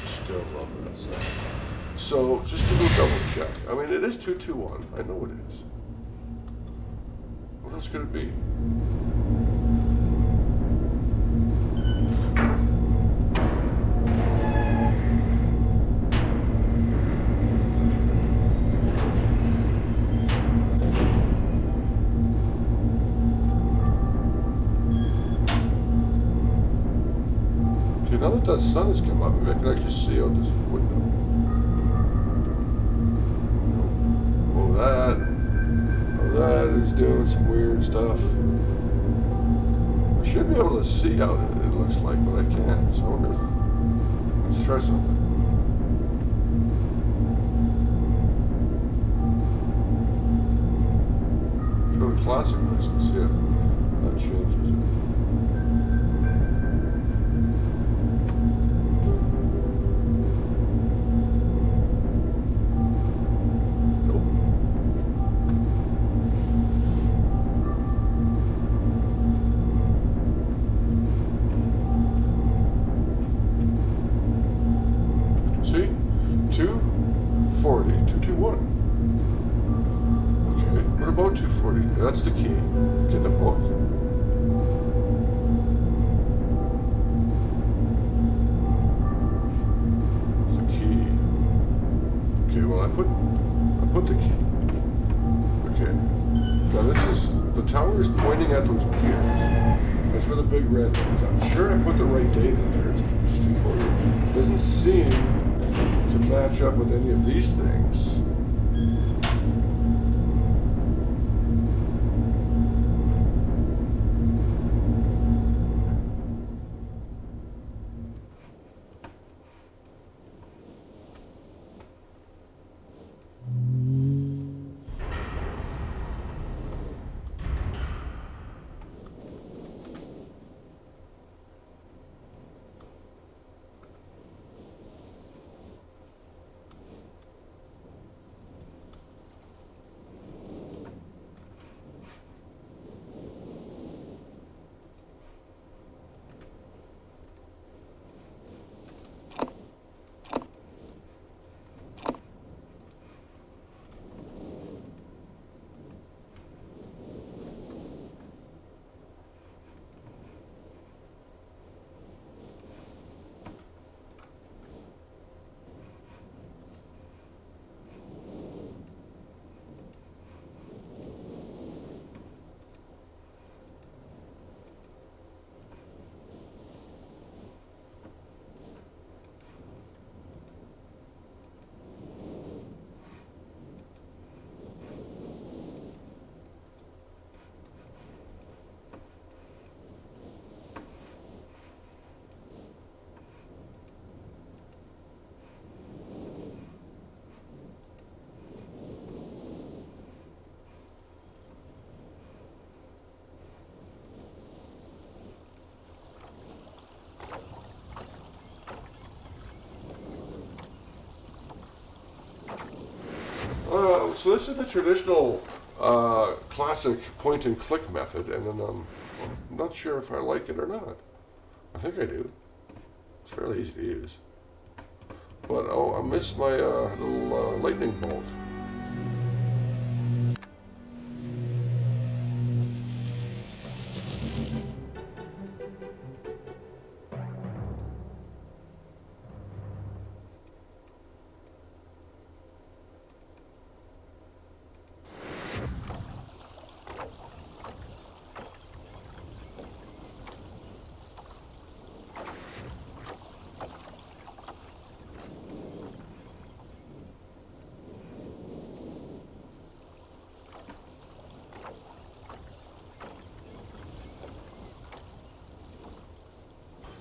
Still love that sound. So, just to go double check. I mean, it is 221. I know it is. What else could it be? Okay, now that the sun has come up, maybe I can actually see out this window. That is doing some weird stuff. I should be able to see how it looks like, but I can't. So I wonder if, let's try something. Let's go to classic Myst and see if that changes it. That's the key. Get the book. The key. Okay, well I put the key. Okay. Now this is, the tower is pointing at those gears. That's where the big red one is. I'm sure I put the right date in there. It's 240. It doesn't seem to match up with any of these things. So this is the traditional classic point and click method, and then I'm not sure if I like it or not. I think I do. It's fairly easy to use. But oh, I missed my little lightning bolt.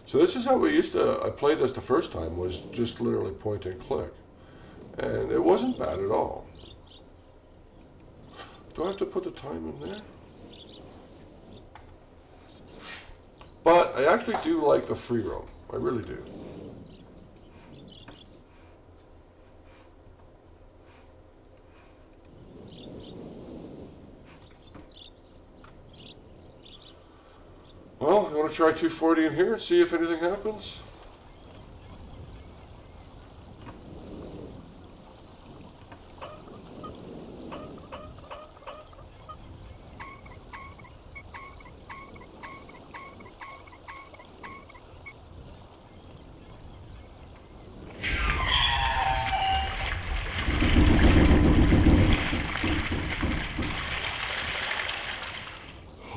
So this is how I played this the first time, was just literally point and click. And it wasn't bad at all. Do I have to put the time in there? But I actually do like the free roam. I really do. Well, I want to try 240 in here and see if anything happens.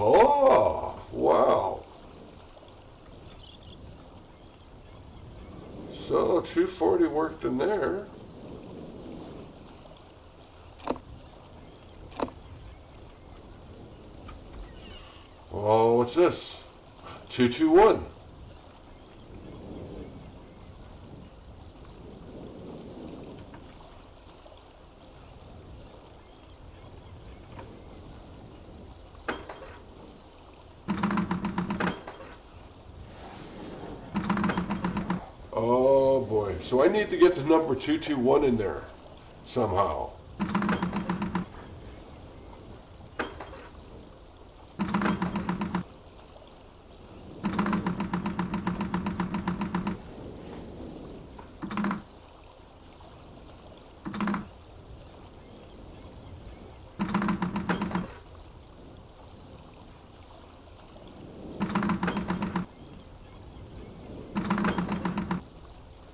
Oh, wow. So 240 worked in there. Oh, what's this? 221. Oh boy. So I need to get the number 221 in there somehow.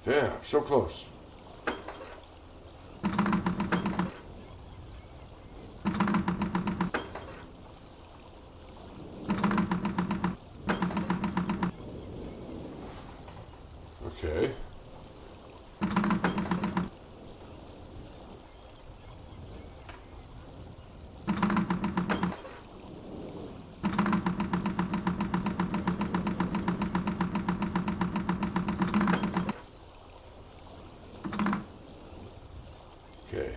Damn, so close. Okay. Okay.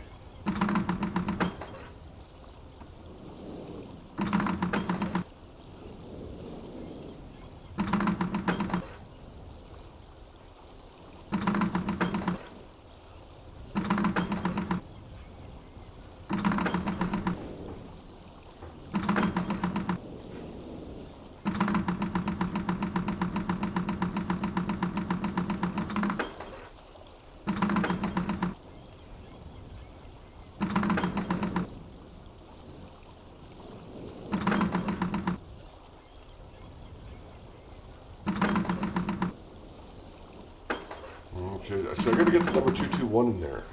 Okay, so I gotta get the number 221 in there.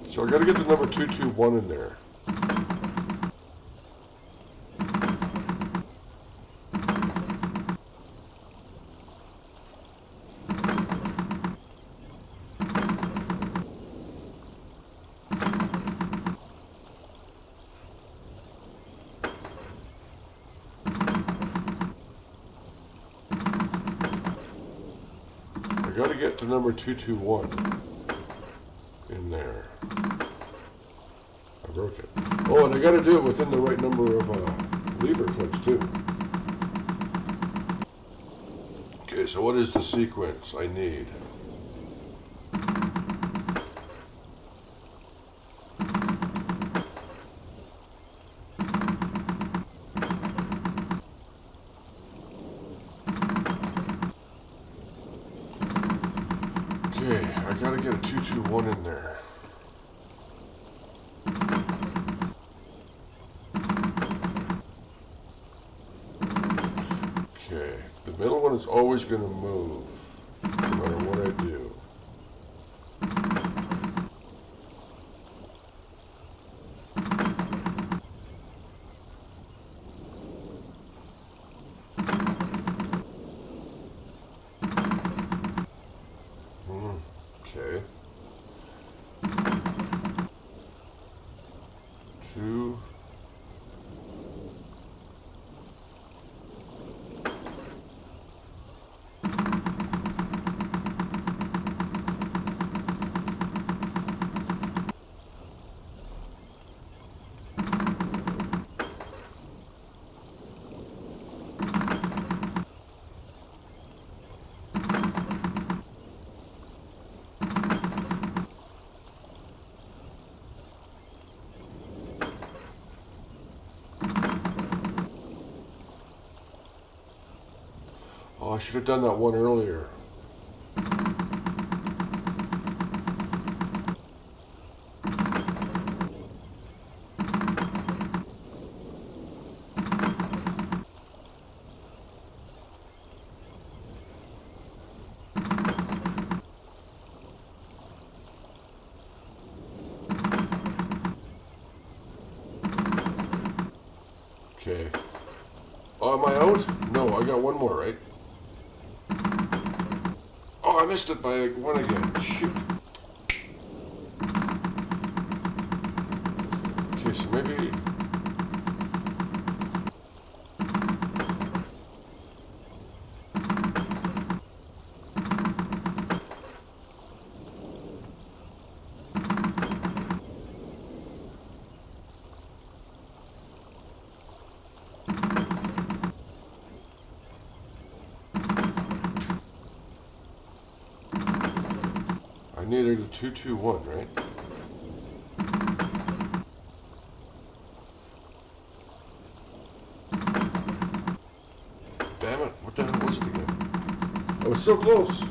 So I gotta get the number 221 in there. I gotta get to number 221 in there. I broke it. Oh, and I gotta do it within the right number of lever clicks too. Okay, so what is the sequence I need? Okay, I gotta get a 221 in there. Okay, the middle one is always going to move, no matter what I do. Okay. 2. Oh, I should have done that one earlier. Okay. Oh, am I out? No, I got one more, right? Oh, I missed it by one again. Shoot. Okay, so maybe... needed a 2-2-1, right? Damn it, what the hell was it again? I was so close.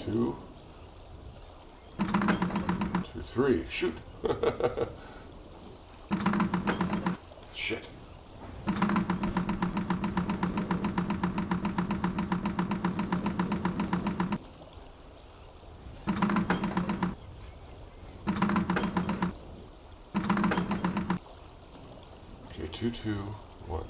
Two, 3. Shoot. Shit. Okay, 2-2-1.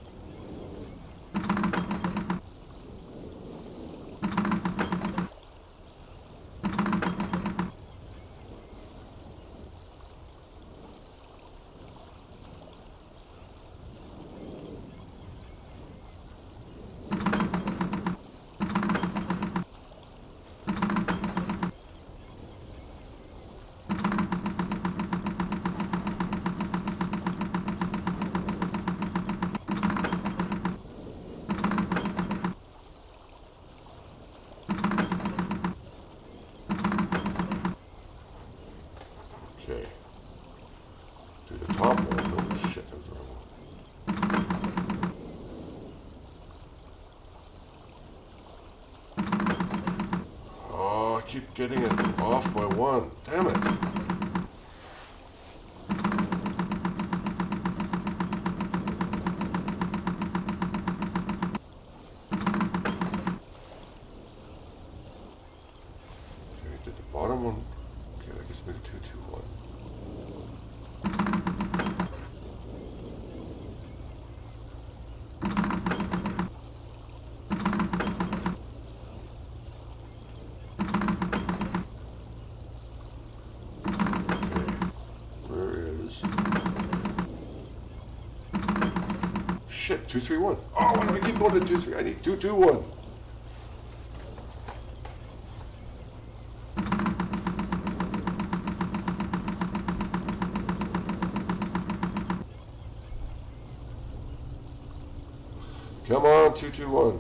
Okay. Do the top one. Oh shit, that was the wrong one. Oh, I keep getting it off by 1. Damn it. Okay, did the bottom one. Okay, that gets me to 2-2-1. Shit, 2-3-1. Oh, why do I keep going to 2-3? I need 2-2-1. Come on, 2-2-1.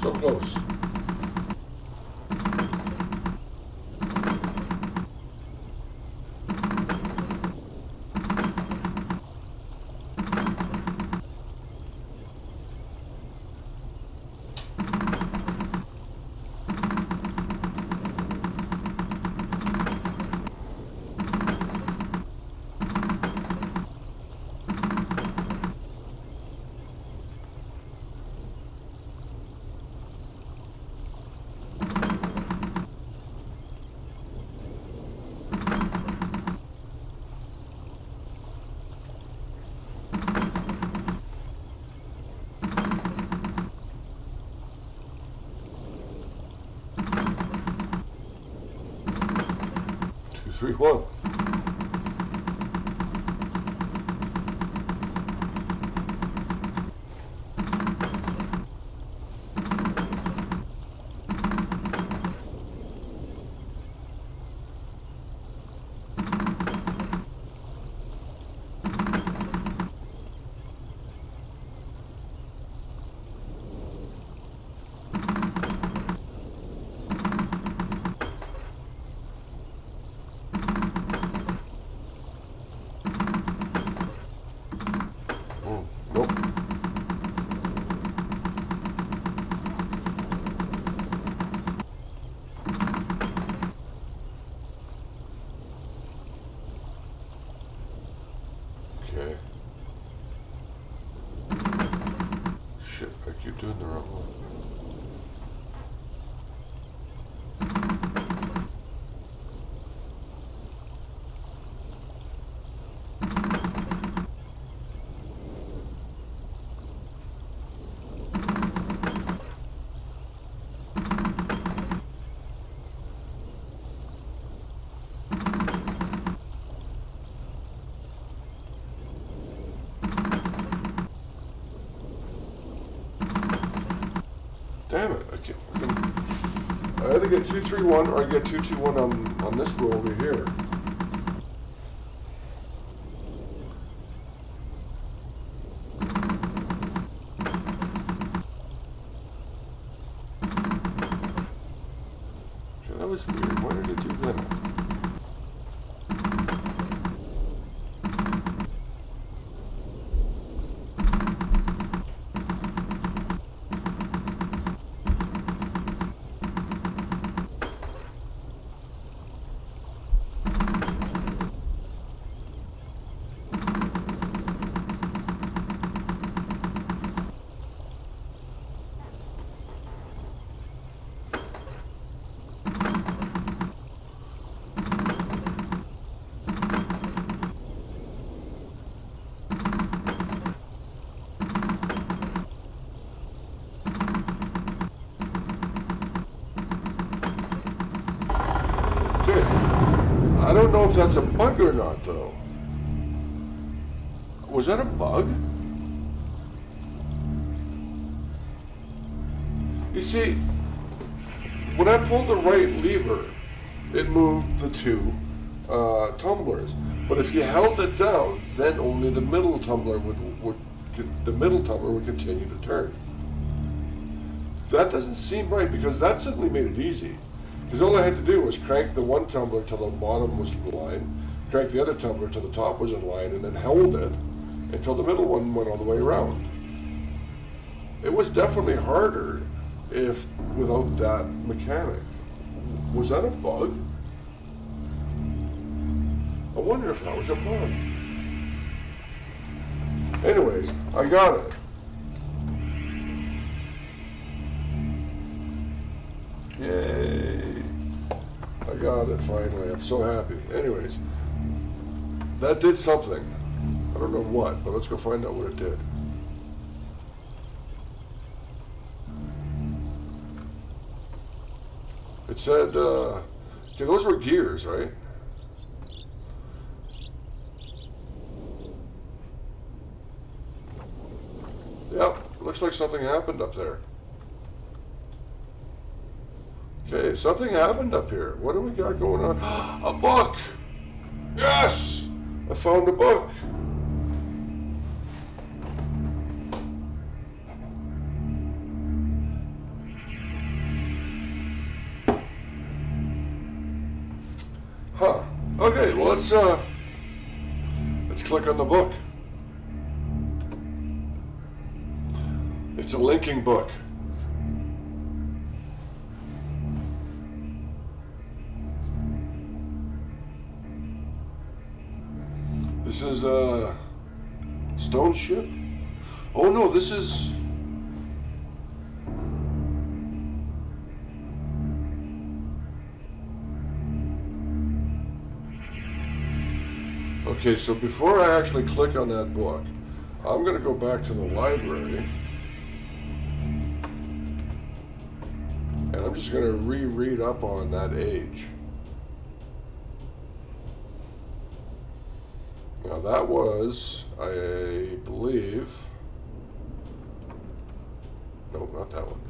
So close. Two, three, one. doing the wrong one. Damn it, I can't fucking... I either get 231 or I get 221 on this row over here. Okay, that was weird. Why did it do that? I don't know if that's a bug or not, though. Was that a bug? You see, when I pulled the right lever, it moved the two tumblers. But if you held it down, then only the middle tumbler would continue to turn. That doesn't seem right, because that suddenly made it easy. Because all I had to do was crank the one tumbler till the bottom was in line, crank the other tumbler till the top was in line, and then held it until the middle one went all the way around. It was definitely harder without that mechanic. Was that a bug? I wonder if that was a bug. Anyways, I got it. Yay. I got it finally. I'm so happy. Anyways, that did something. I don't know what, but let's go find out what it did. It said, okay, those were gears, right? Yep, looks like something happened up there. Okay, something happened up here. What do we got going on? A book! Yes! I found a book. Huh. Okay, well let's click on the book. It's a linking book. This is a stone ship. Oh no, this is... Okay, so before I actually click on that book, I'm going to go back to the library. And I'm just going to reread up on that age. Now that was, I believe... No, not that one.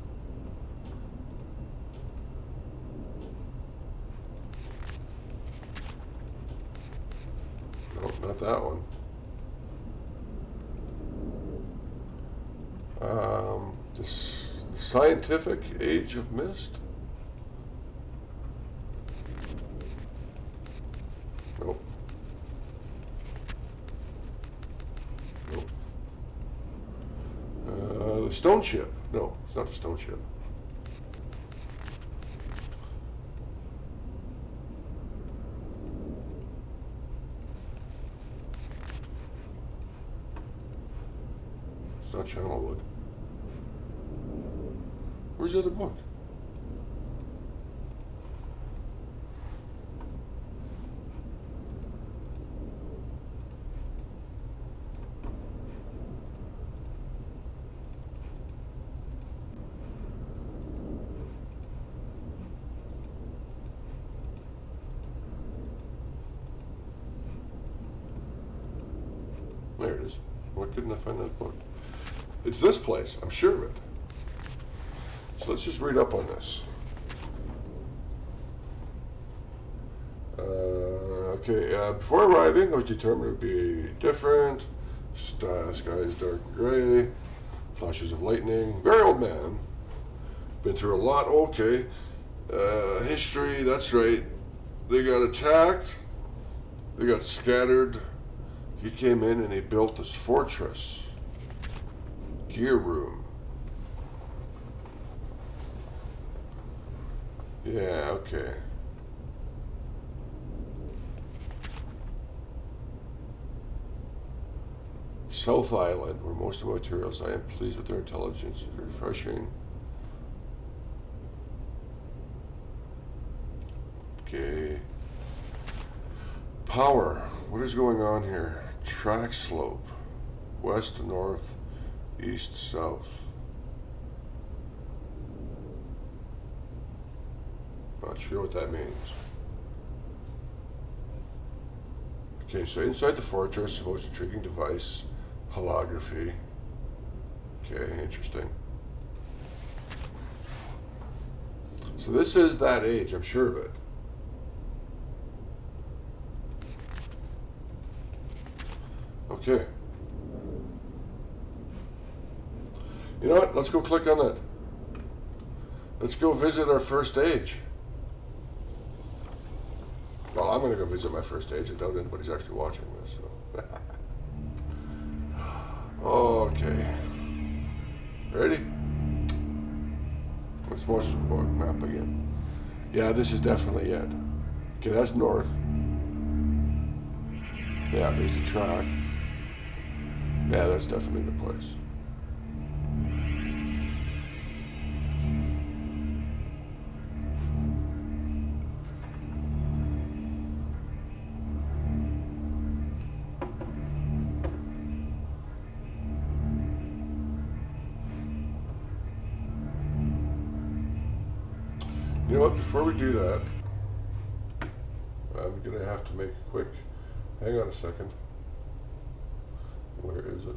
No, not that one. This scientific age of Myst? Nope. Nope. The stone ship. No, it's not the stone ship. It's not Channelwood. Where's the other book? There it is. Why couldn't I find that book? It's this place, I'm sure of it. So let's just read up on this. Before arriving, I was determined to be different. Sky is dark and gray. Flashes of lightning. Very old man. Been through a lot. Okay. History, that's right. They got attacked. They got scattered. He came in and he built this fortress. Gear room. Yeah, okay. South Island, where most of my materials, I am pleased with their intelligence. It's refreshing. Okay. Power. What is going on here? Track slope. West to north, east to south. Not sure what that means. Okay, so inside the fortress, the most intriguing device, holography. Okay, interesting. So this is that age, I'm sure of it. Okay. You know what? Let's go click on that. Let's go visit our first age. Well, I'm going to go visit my first age. I doubt anybody's actually watching this. So. Okay. Ready? Let's watch the book map again. Yeah, this is definitely it. Okay, that's north. Yeah, there's the track. Yeah, that's definitely the place. You know what, before we do that, I'm going to have to make a quick, hang on a second. Where is it?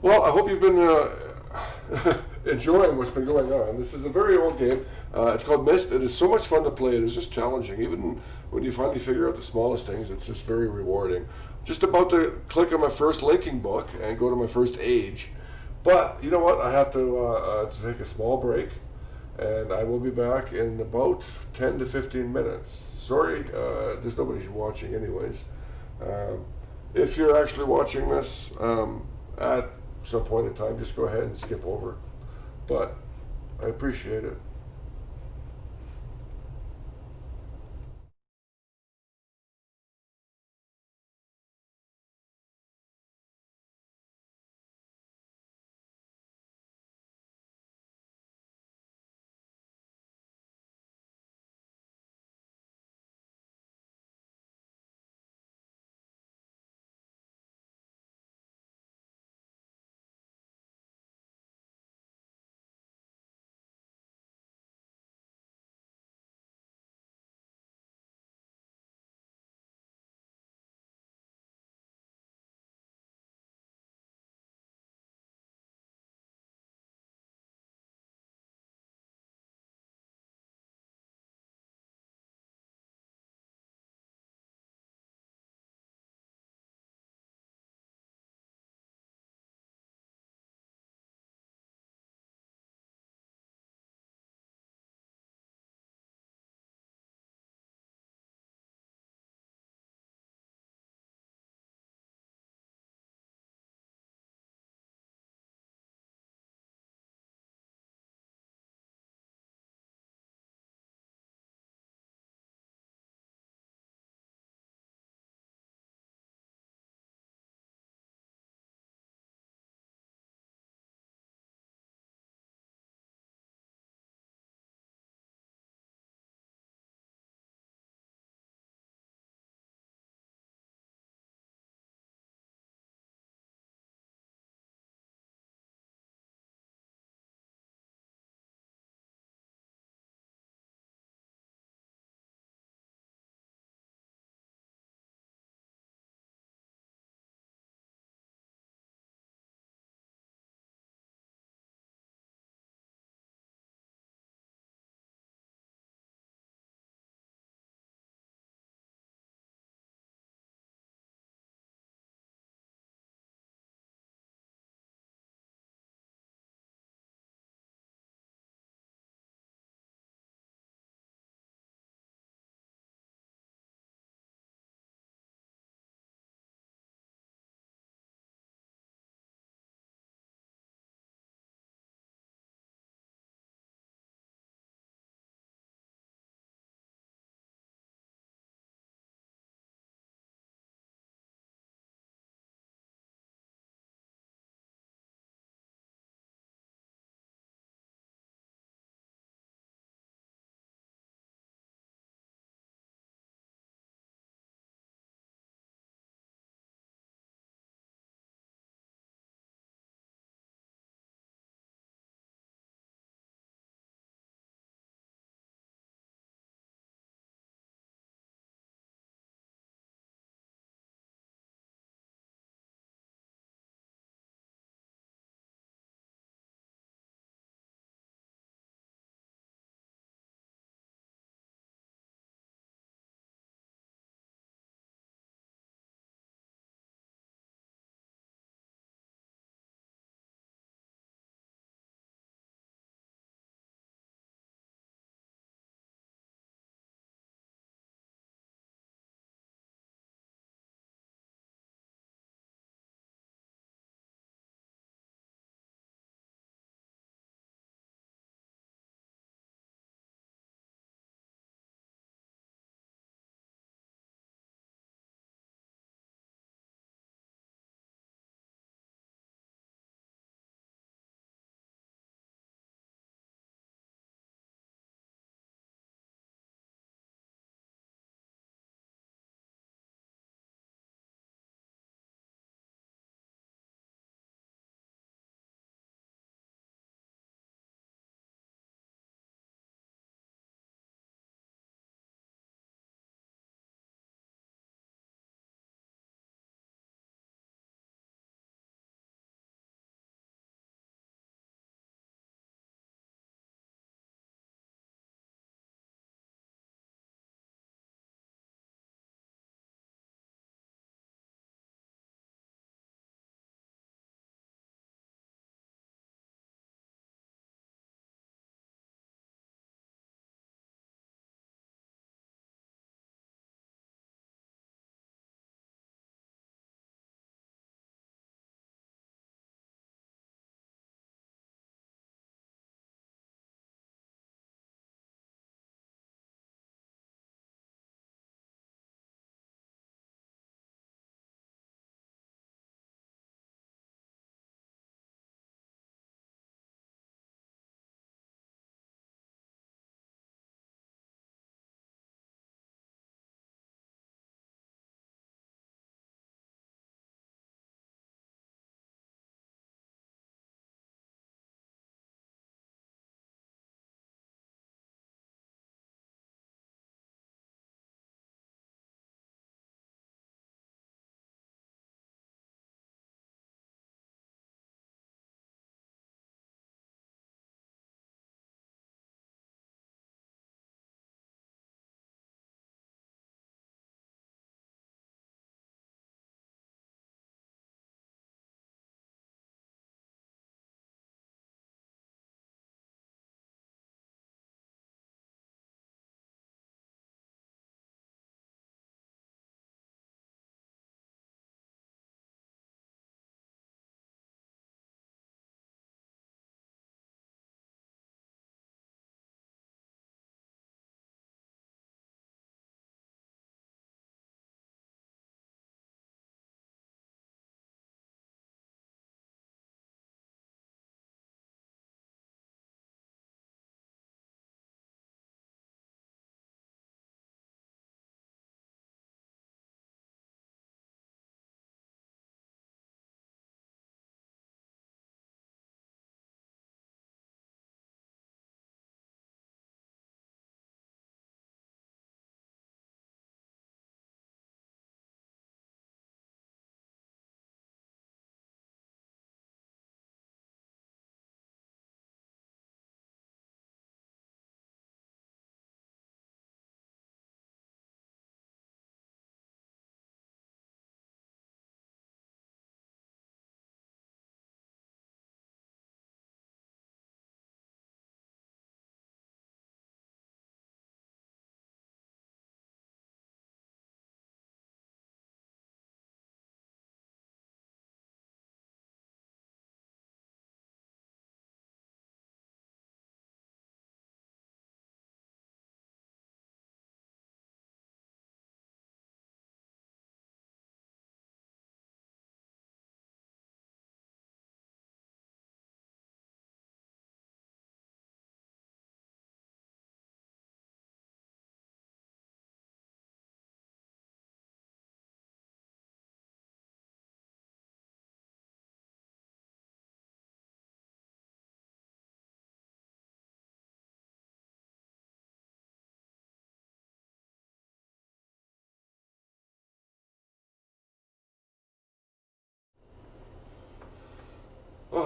Well, I hope you've been enjoying what's been going on. This is a very old game. It's called Myst. It is so much fun to play. It is just challenging. Even when you finally figure out the smallest things, it's just very rewarding. Just about to click on my first linking book and go to my first age. But you know what? I have to take a small break. And I will be back in about 10 to 15 minutes. Sorry, there's nobody watching anyways. If you're actually watching this at some point in time, just go ahead and skip over. But I appreciate it.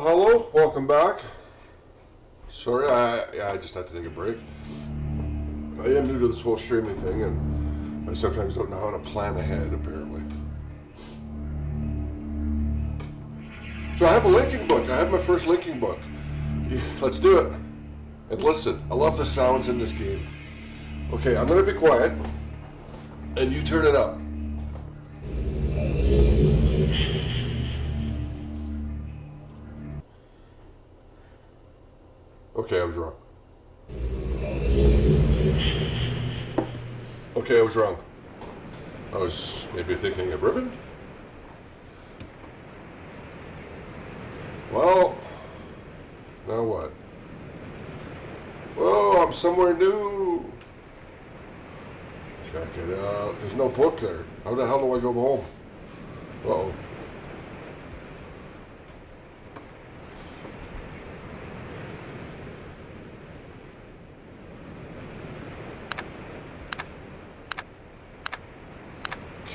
Hello, welcome back. Sorry, I just had to take a break. I am new to this whole streaming thing, and I sometimes don't know how to plan ahead, apparently. So I have a linking book. I have my first linking book. Let's do it. And listen, I love the sounds in this game. Okay, I'm going to be quiet, and you turn it up. Okay, I was wrong. Okay, I was wrong. I was maybe thinking of Riven? Well, now what? Whoa, I'm somewhere new. Check it out. There's no book there. How the hell do I go home? Uh-oh.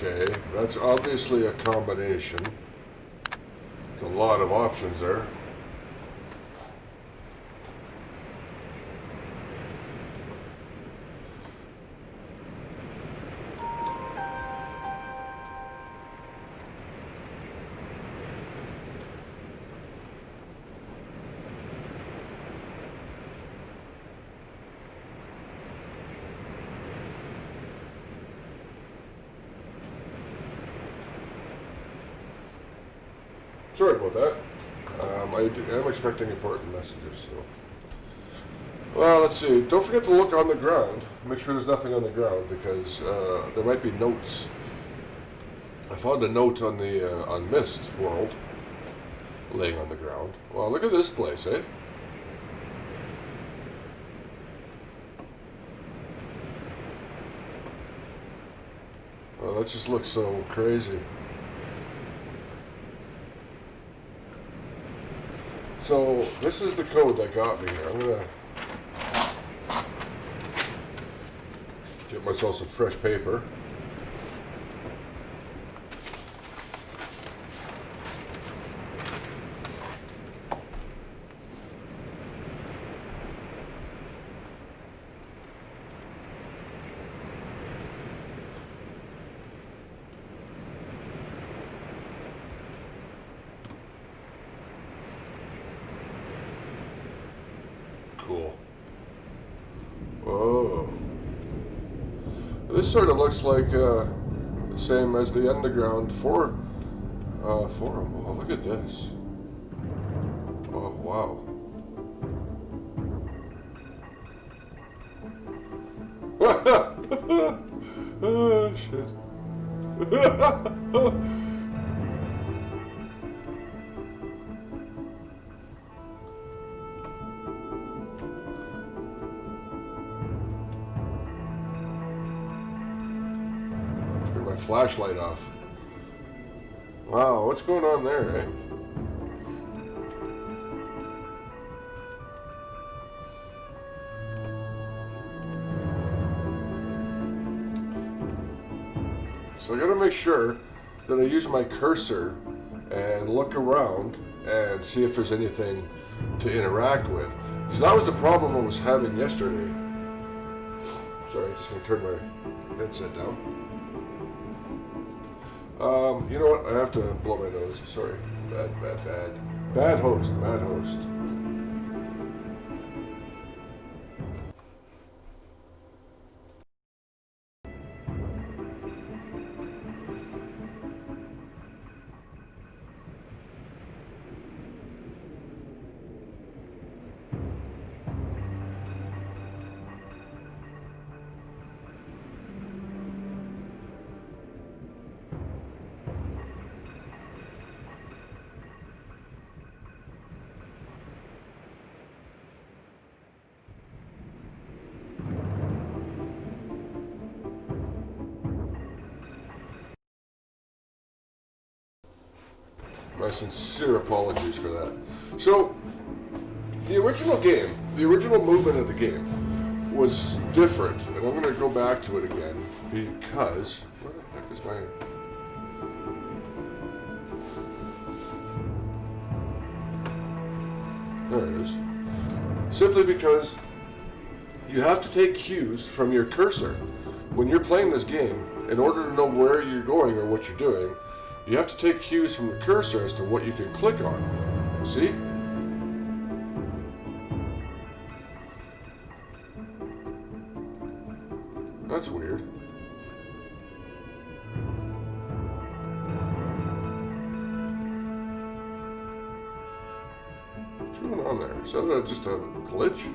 Okay, that's obviously a combination. There's a lot of options there. Sorry about that. I am expecting important messages, so. Well, let's see. Don't forget to look on the ground. Make sure there's nothing on the ground, because there might be notes. I found a note on the on Myst world laying on the ground. Well, look at this place, eh? Well, that just looks so crazy. So, this is the code that got me here. I'm gonna get myself some fresh paper. Cool. Whoa. This sort of looks like the same as the underground forum. Oh, look at this. Oh, wow. Oh, shit. My flashlight off. Wow, what's going on there, eh? So I gotta make sure that I use my cursor and look around and see if there's anything to interact with. Because that was the problem I was having yesterday. Sorry, I'm just gonna turn my headset down. You know what? I have to blow my nose. Sorry. Bad host. My sincere apologies for that. So, the original game, the original movement of the game was different, and I'm going to go back to it again because where the heck is my? There it is. Simply because you have to take cues from your cursor. When you're playing this game, in order to know where you're going or what you're doing, you have to take cues from the cursor as to what you can click on. See? That's weird. What's going on there? Is that just a glitch?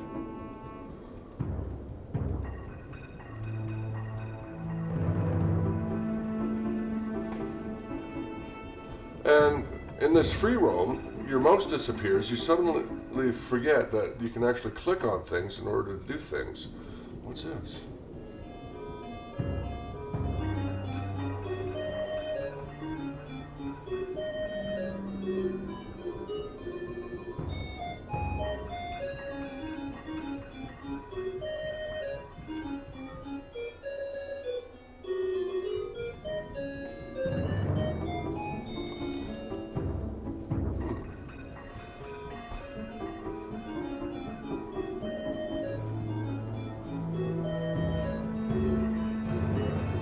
And in this free roam, your mouse disappears. You suddenly forget that you can actually click on things in order to do things. What's this?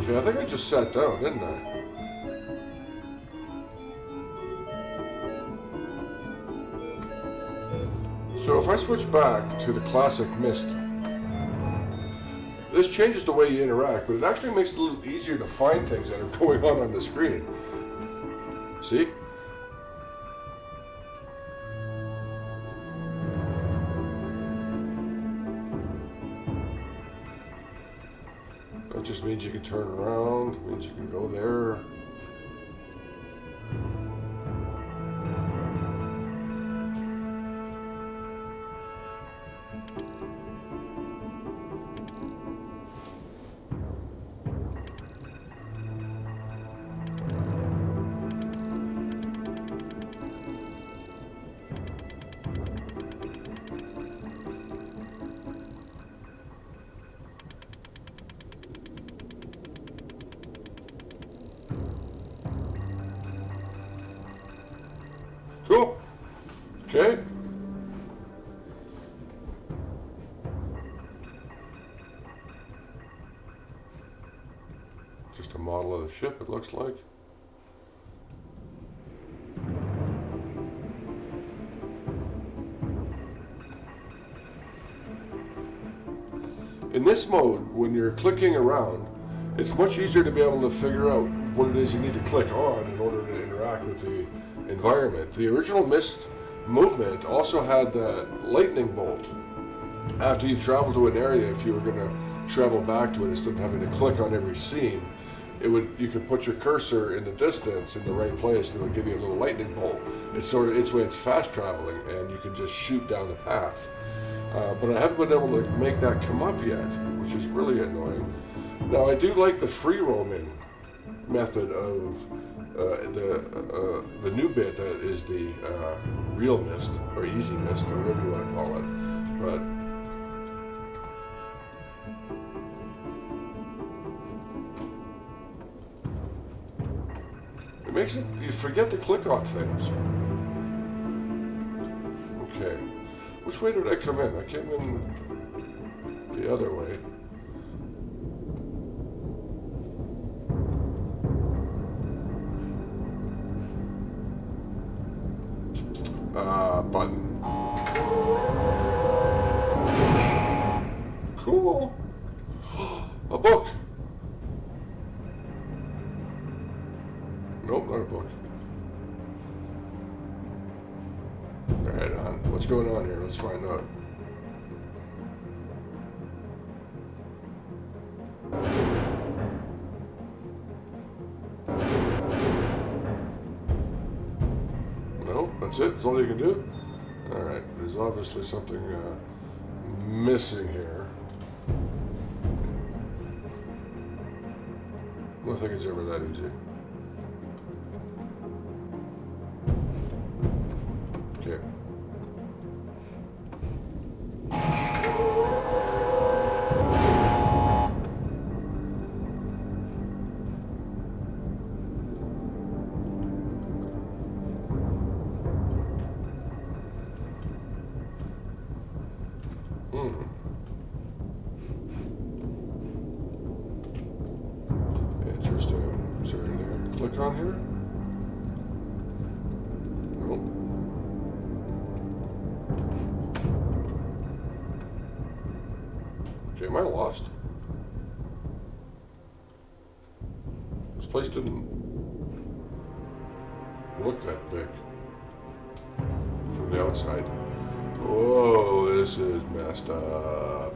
Okay, I think I just sat down, didn't I? So if I switch back to the classic Myst, this changes the way you interact, but it actually makes it a little easier to find things that are going on the screen. See? That just means you can turn around, means you can go there. Cool. Okay. Just a model of the ship, it looks like. In this mode, when you're clicking around, it's much easier to be able to figure out what it is you need to click on in order to interact with the environment. The original Myst movement also had that lightning bolt. After you travel to an area, if you were going to travel back to it instead of having to click on every scene, you could put your cursor in the distance in the right place and it would give you a little lightning bolt. It's fast traveling and you can just shoot down the path. But I haven't been able to make that come up yet, which is really annoying. Now I do like the free roaming method of the new bit that is the real Myst or easy Myst or whatever you want to call it. But it makes it you forget to click on things. Okay, which way did I come in? I came in the other way. Button. Cool. A book. Nope, not a book. Right on. What's going on here? Let's find out. No, that's it. That's all you can do. All right. There's obviously something missing here. Nothing is ever that easy. Okay. Am I lost? This place didn't look that big from the outside. Whoa, this is messed up.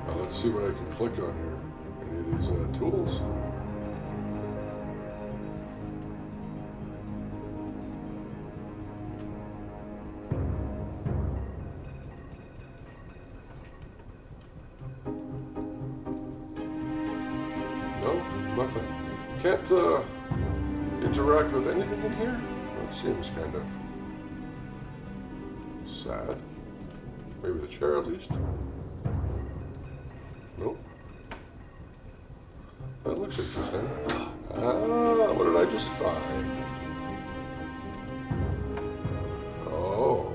Now let's see what I can click on here. Any of these tools? Nothing. Can't interact with anything in here? That seems kind of sad. Maybe the chair at least? Nope. That looks interesting. Ah, what did I just find? Oh.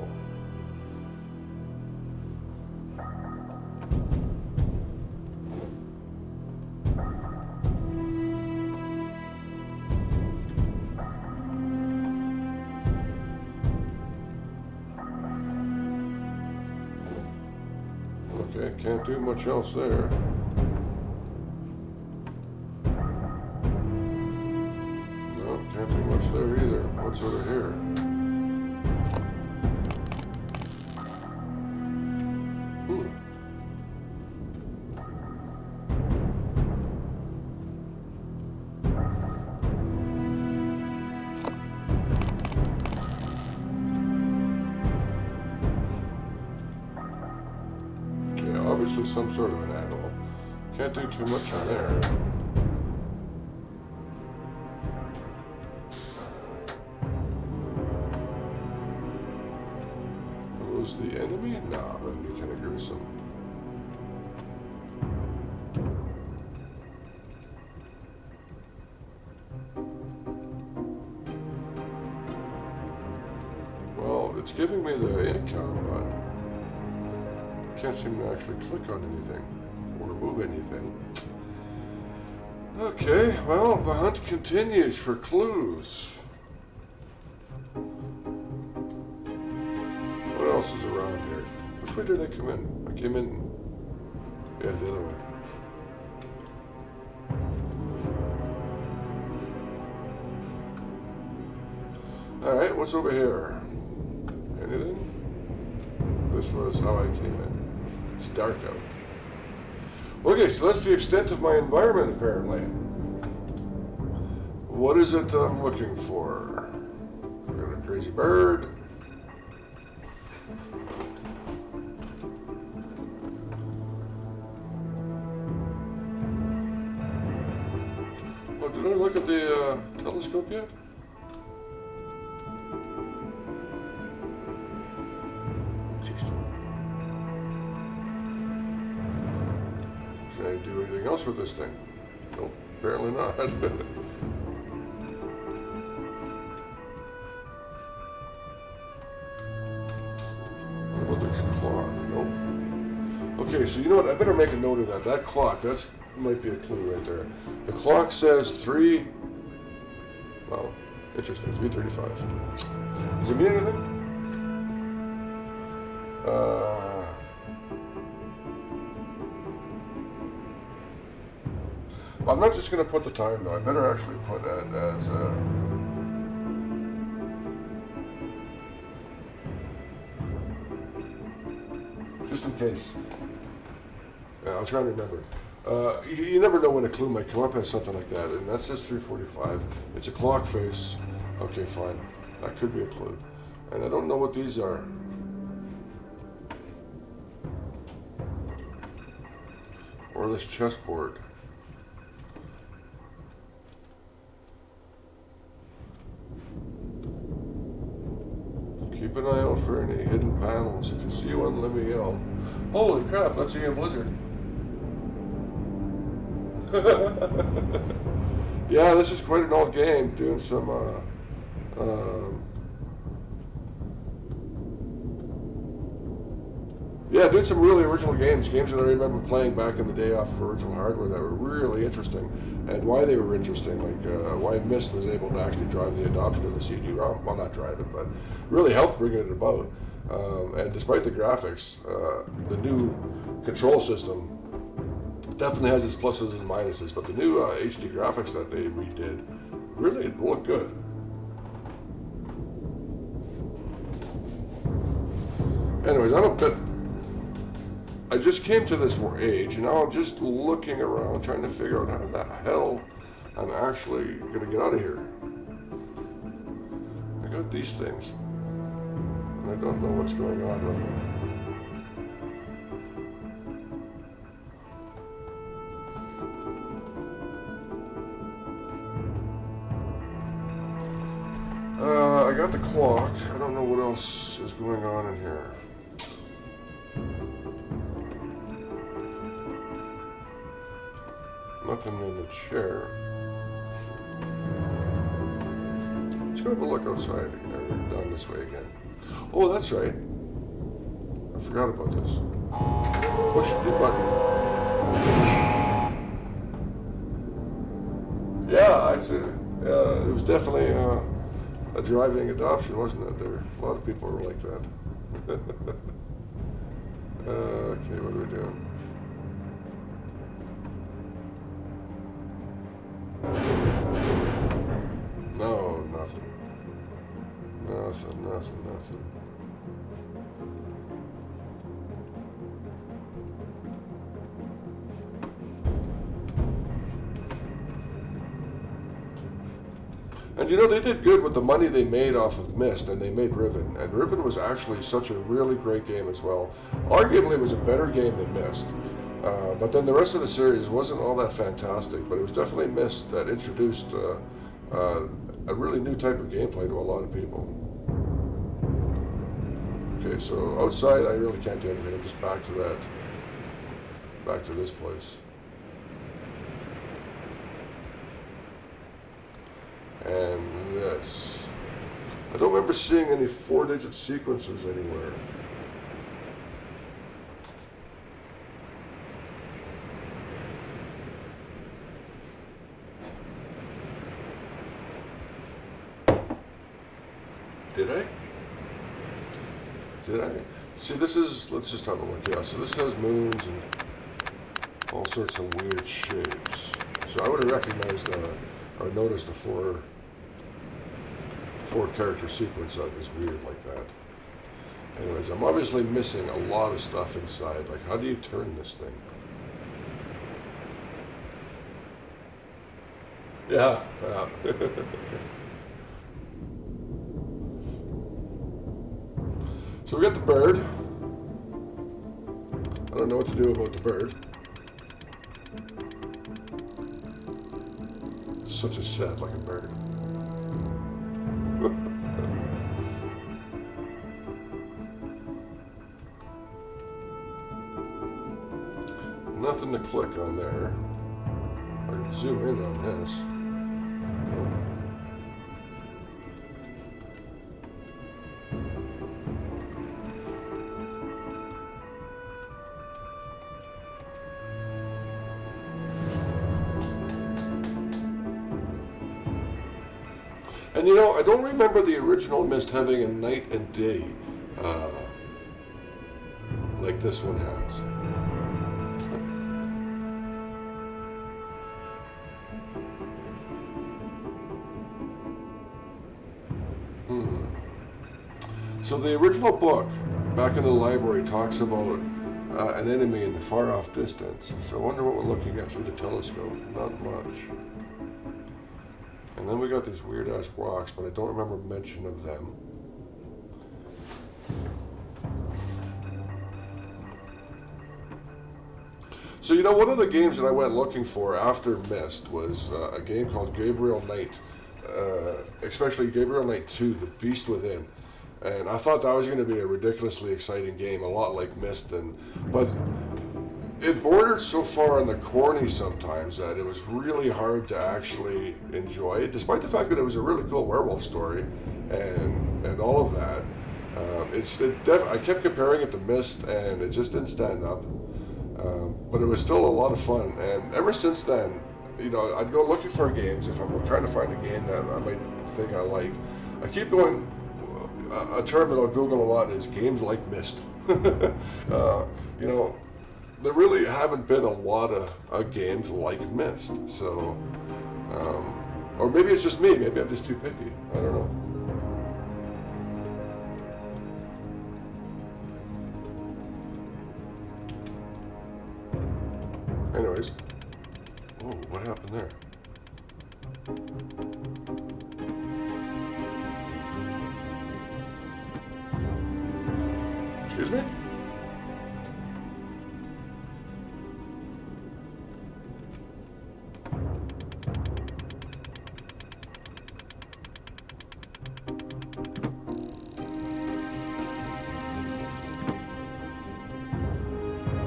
Okay, can't do much else there. No, can't do much there either. What's over here? Obviously some sort of an animal. Can't do too much on there. Was the enemy? Nah, that'd be kind of gruesome. Well, it's giving me the income, but can't seem to actually click on anything or move anything. Okay, well, the hunt continues for clues. What else is around here? Which way did I come in? I came in, yeah, the other way. Alright, what's over here? Anything? This was how I came in. It's dark out. Okay, so that's the extent of my environment, apparently. What is it I'm looking for? We got a crazy bird. Oh, did I look at the telescope yet? Interesting. Can I do anything else with this thing? Nope, apparently not. What about this clock? Nope. Okay, so you know what? I better make a note of that. That clock, that might be a clue right there. The clock says 3... Well, interesting. 3:35. Does it mean anything? I'm not just going to put the time though. I better actually put it as just in case. Yeah, I'll try and remember. You never know when a clue might come up as something like that, and that says 3:45. It's a clock face. Okay, fine. That could be a clue. And I don't know what these are. Or this chessboard. Keep an eye out for any hidden panels. If you see one, let me know. Holy crap, that's a blizzard. Yeah, this is quite an old game. Doing some Yeah, did some really original games that I remember playing back in the day off of original hardware that were really interesting, and why they were interesting, like why Myst was able to actually drive the adoption of the CD-ROM. Well, not drive it, but really helped bring it about. And despite the graphics, the new control system definitely has its pluses and minuses, but the new HD graphics that they redid really look good. Anyways, I just came to this age, and now I'm just looking around trying to figure out how the hell I'm actually going to get out of here. I got these things, and I don't know what's going on with them. I got the clock. I don't know what else is going on in here. Nothing in the chair. Let's go have a look outside again, down this way again. Oh, that's right. I forgot about this. Push the button. Yeah, I see. It was definitely a driving adoption, wasn't it? There, a lot of people were like that. Okay, what are we doing? No, nothing. Nothing. And you know, they did good with the money they made off of Myst, and they made Riven. And Riven was actually such a really great game as well. Arguably, it was a better game than Myst. But then the rest of the series wasn't all that fantastic, but it was definitely Myst that introduced a really new type of gameplay to a lot of people. Okay, so outside I really can't do anything. I'm just back to this place. And this. I don't remember seeing any 4-digit sequences anywhere. Did I? See, this is, let's just have a look. Yeah, so this has moons and all sorts of weird shapes. So I would have recognized or noticed a four character sequence that is weird like that. Anyways, I'm obviously missing a lot of stuff inside. Like, how do you turn this thing? Yeah. So we got the bird. I don't know what to do about the bird. It's such a sad looking bird. Nothing to click on there. I can zoom in on this. And you know, I don't remember the original Myst having a night and day like this one has. So the original book, back in the library, talks about an enemy in the far-off distance. So I wonder what we're looking at through the telescope. Not much. And then we got these weird-ass rocks, but I don't remember mention of them. So, you know, one of the games that I went looking for after Myst was a game called Gabriel Knight, especially Gabriel Knight 2, The Beast Within. And I thought that was going to be a ridiculously exciting game, a lot like Myst, but it bordered so far on the corny sometimes that it was really hard to actually enjoy it, despite the fact that it was a really cool werewolf story and all of that. I kept comparing it to Myst, and it just didn't stand up. But it was still a lot of fun, and ever since then, you know, I'd go looking for games if I'm trying to find a game that I might think I like. I keep going. A term that I'll Google a lot is games like Myst. You know, there really haven't been a lot of games like Myst. So, or maybe it's just me. Maybe I'm just too picky. I don't know. Anyways, oh, what happened there? Excuse me?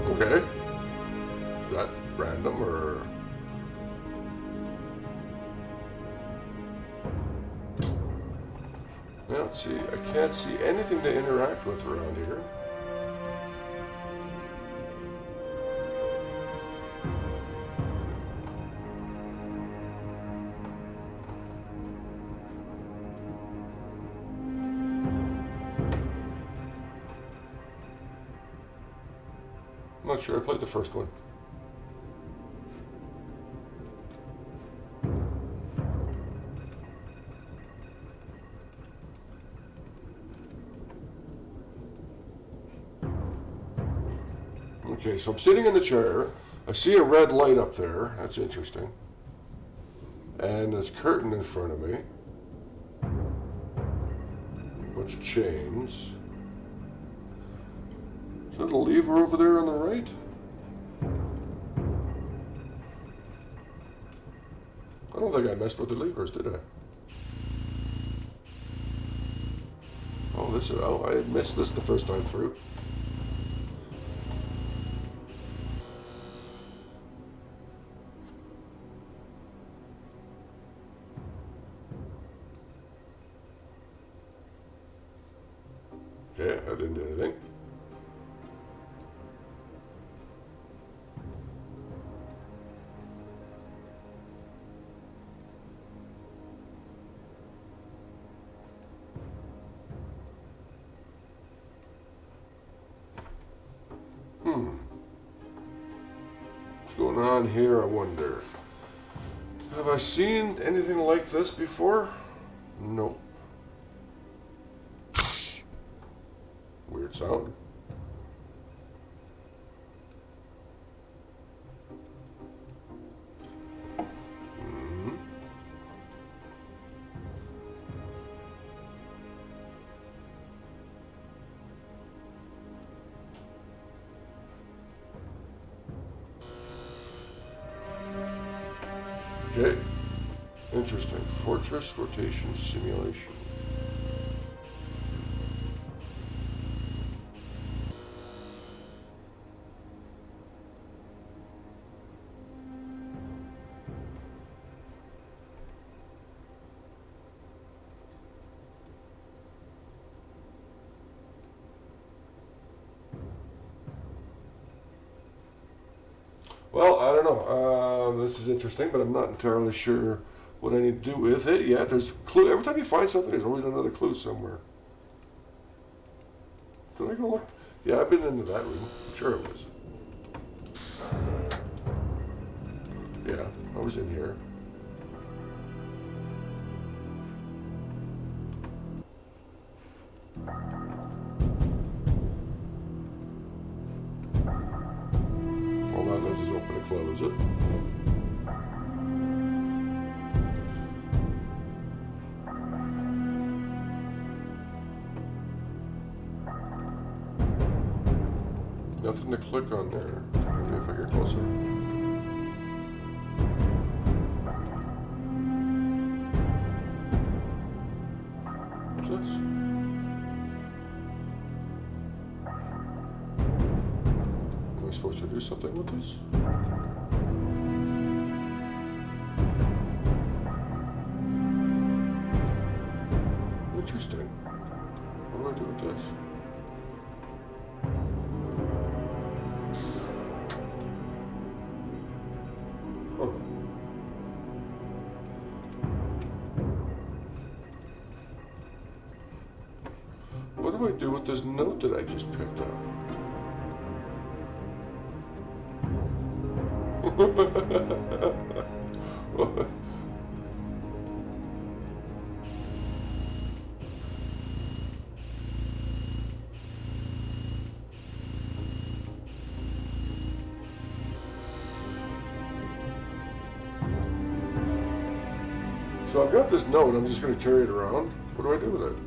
Okay. Is that random or? Yeah, let's see. I can't see anything to interact with around here. I'm not sure. I played the first one. Okay, so I'm sitting in the chair. I see a red light up there. That's interesting. And there's a curtain in front of me. A bunch of chains. Is that a lever over there on the right? I don't think I messed with the levers, did I? Oh, I missed this the first time through. Okay, I didn't do anything. What's going on here, I wonder? Have I seen anything like this before? Nope. Weird sound. Okay. Interesting. Fortress rotation simulation. Well, I don't know. This is interesting, but I'm not entirely sure what I need to do with it yet. There's clue. Every time you find something, there's always another clue somewhere. Did I go look? Yeah, I've been into that room. I'm sure it was. Yeah, I was in here. All that does is open and close it. Nothing to click on there. Maybe if I get closer. What's this? Am I supposed to do something with this? Interesting. do I do with this? Oh. What do I do with this note that I just picked up? So I've got this note, I'm just going to carry it around. What do I do with it?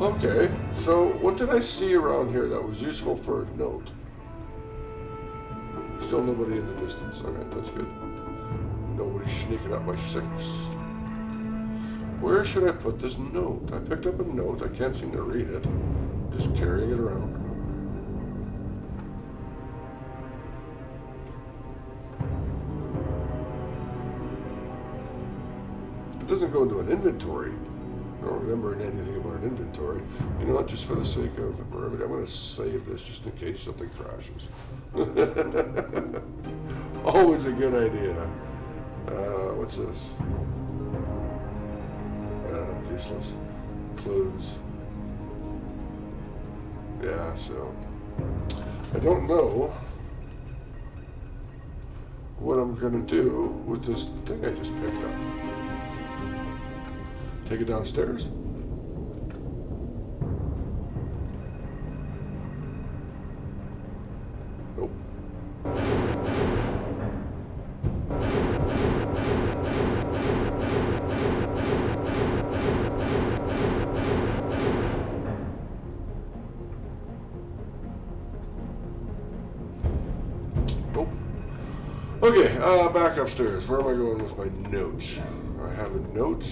Okay, so what did I see around here that was useful for a note? Still nobody in the distance. Alright, that's good. Nobody's sneaking up my six. Where should I put this note? I picked up a note. I can't seem to read it. Just carrying it around. It doesn't go into an inventory. I don't remember anything about an inventory. You know what, just for the sake of brevity, I'm going to save this just in case something crashes. Always a good idea. What's this? Useless. Clues. Yeah, so I don't know what I'm going to do with this thing I just picked up. Take it downstairs? Nope. Nope. Okay, back upstairs. Where am I going with my notes? I have a note.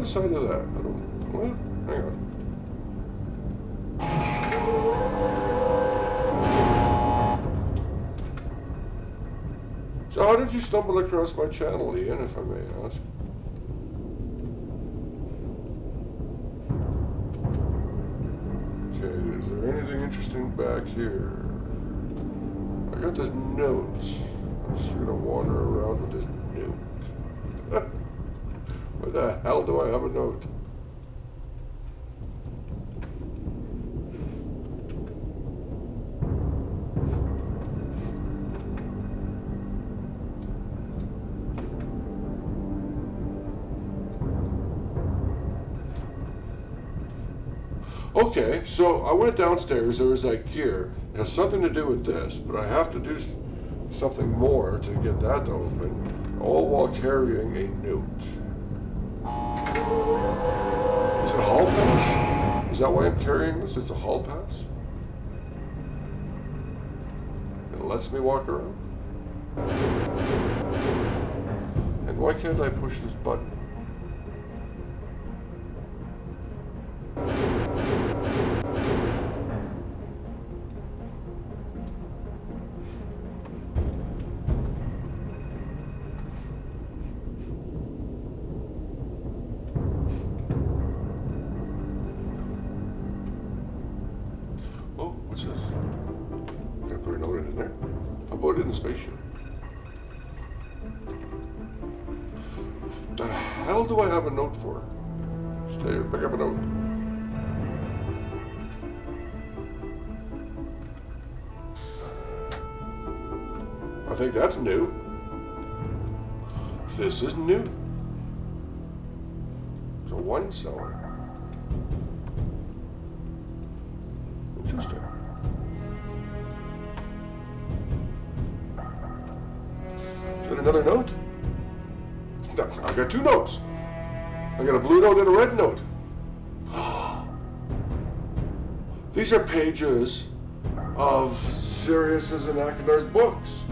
Side of that. I don't. What? Hang on. So, how did you stumble across my channel, Ian, if I may ask? Okay, is there anything interesting back here? I got this note. I'm just gonna wander around with this note. Where the hell do I have a note? Okay, so I went downstairs. There was that gear. It has something to do with this, but I have to do something more to get that to open, all while carrying a note. Is it a hall pass? Is that why I'm carrying this? It's a hall pass? It lets me walk around? And why can't I push this button? What's this? Can I put a note in there? How about in the spaceship? The hell do I have a note for? Stay here, pick up a note. I think that's new. This is new. It's a wine cellar. Interesting. Is that another note? No, I've got 2 notes. I got a blue note and a red note. These are pages of Sirius's and Akinar's books.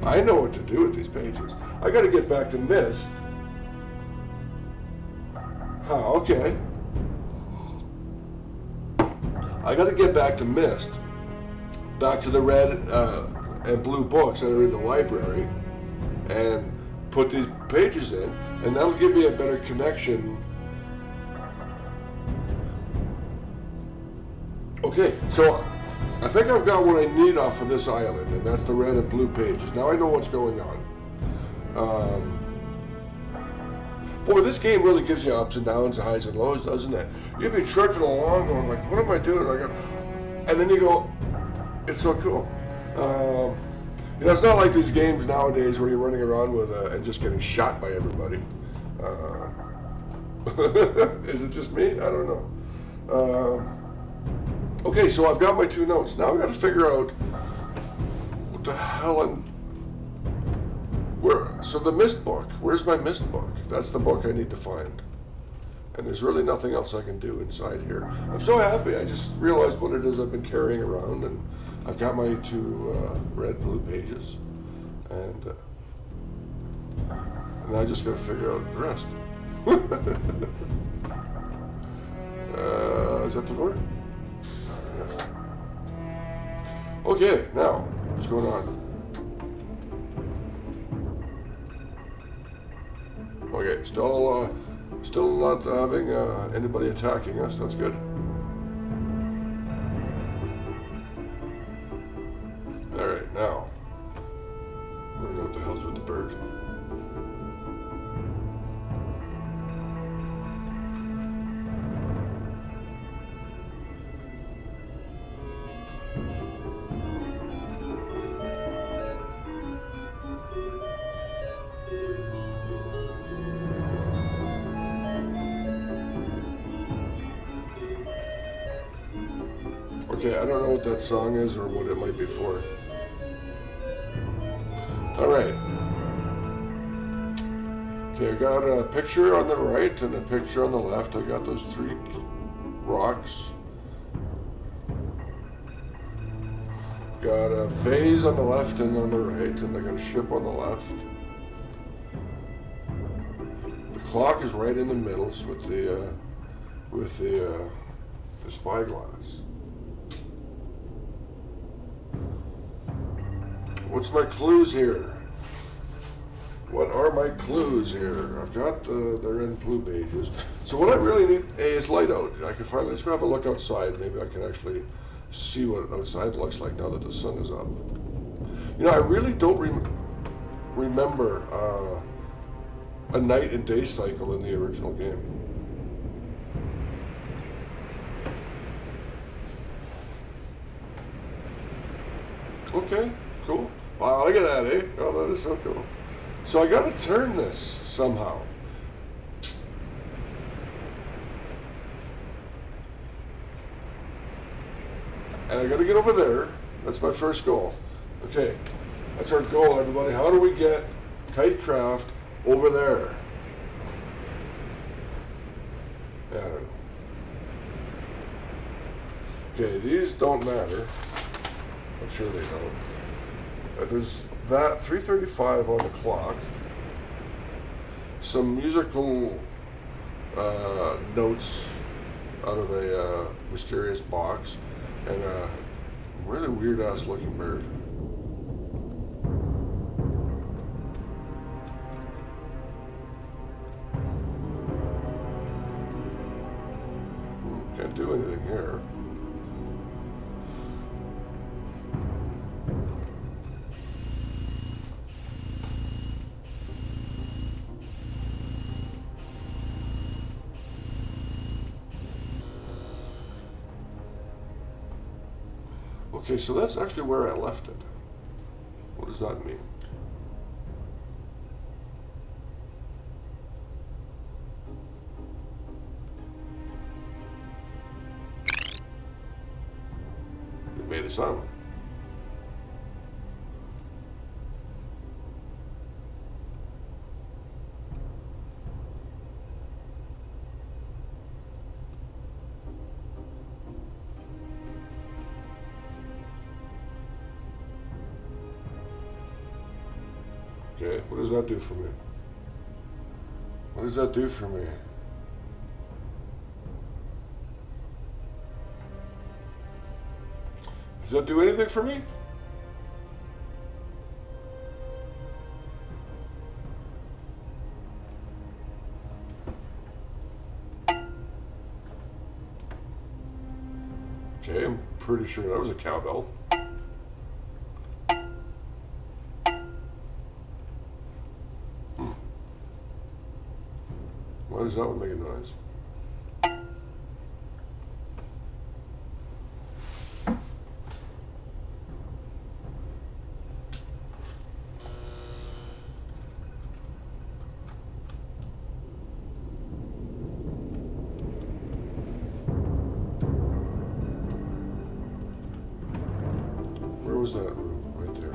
I know what to do with these pages. I got to get back to Myst. Okay. I got to get back to Myst. Back to the red and blue books that are in the library, and put these pages in, and that'll give me a better connection. Okay, so I think I've got what I need off of this island, and that's the red and blue pages. Now I know what's going on. Boy, this game really gives you ups and downs, highs and lows, doesn't it? You'd be trudging along going like, what am I doing? And then you go, it's so cool. It's not like these games nowadays where you're running around with and just getting shot by everybody. Is it just me? I don't know. Okay, so I've got my 2 notes. Now I've got to figure out what the hell so the Myst book. Where's my Myst book? That's the book I need to find. And there's really nothing else I can do inside here. I'm so happy. I just realized what it is I've been carrying around, and I've got my 2 red and blue pages. And I just got to figure out the rest. Is that the door? Yes. Okay, now, what's going on? Okay, still not having anybody attacking us. That's good. All right, now I don't know what the hell's with the bird. Okay, I don't know what that song is or what it might be for. All right. Okay, I got a picture on the right and a picture on the left. I got those 3 rocks. Got a vase on the left and on the right, and I got a ship on the left. The clock is right in the middle with the spyglass. What's my clues here? What are my clues here? I've got the red and blue pages. So what I really need is light out. I can finally, let's go have a look outside. Maybe I can actually see what outside looks like now that the sun is up. I really don't remember a night and day cycle in the original game. Okay, cool. Wow, look at that, eh? Oh, that is so cool. So I gotta turn this somehow. And I gotta get over there. That's my first goal. Okay, that's our goal, everybody. How do we get Kitecraft over there? Yeah, I don't know. Okay, these don't matter. I'm sure they don't. There's that 3:35 on the clock. Some musical notes out of a mysterious box, and a really weird ass looking bird. Can't do anything here. Okay, so that's actually where I left it. What does that mean? completely silent. Okay, what does that do for me? What does that do for me? Does that do anything for me? Okay, I'm pretty sure that was a cowbell. Why does that one make a noise? Where was that room? Right there.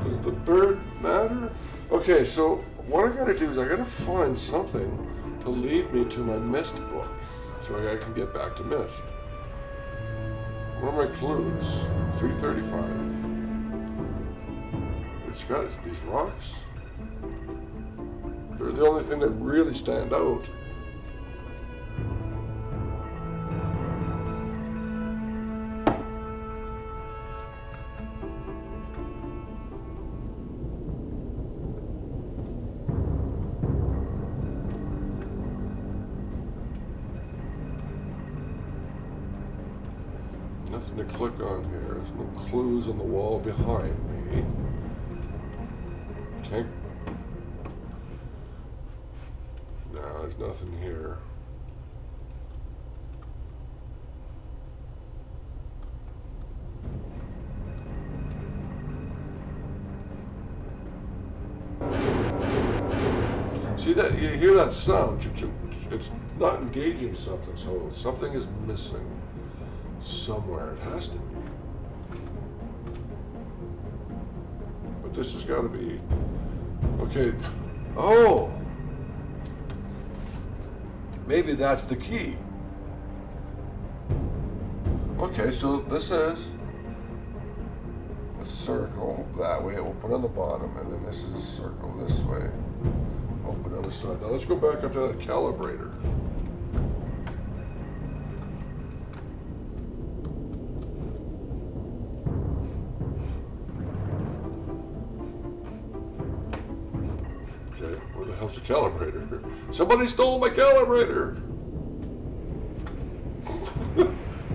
Does the bird matter? Okay, so what I gotta do is I gotta find something to lead me to my Myst book so I can get back to Myst. What are my clues? 335. It's got these rocks. They're the only thing that really stand out. Nothing to click on here. There's no clues on the wall behind me. Okay. No, there's nothing here. See that? You hear that sound? It's not engaging something, so something is missing. Somewhere it has to be. But this has got to be. Okay. Oh! Maybe that's the key. Okay, so this is a circle that way, open on the bottom, and then this is a circle this way, open on the side. Now let's go back up to that calibrator. Where the hell's the calibrator? Somebody stole my calibrator!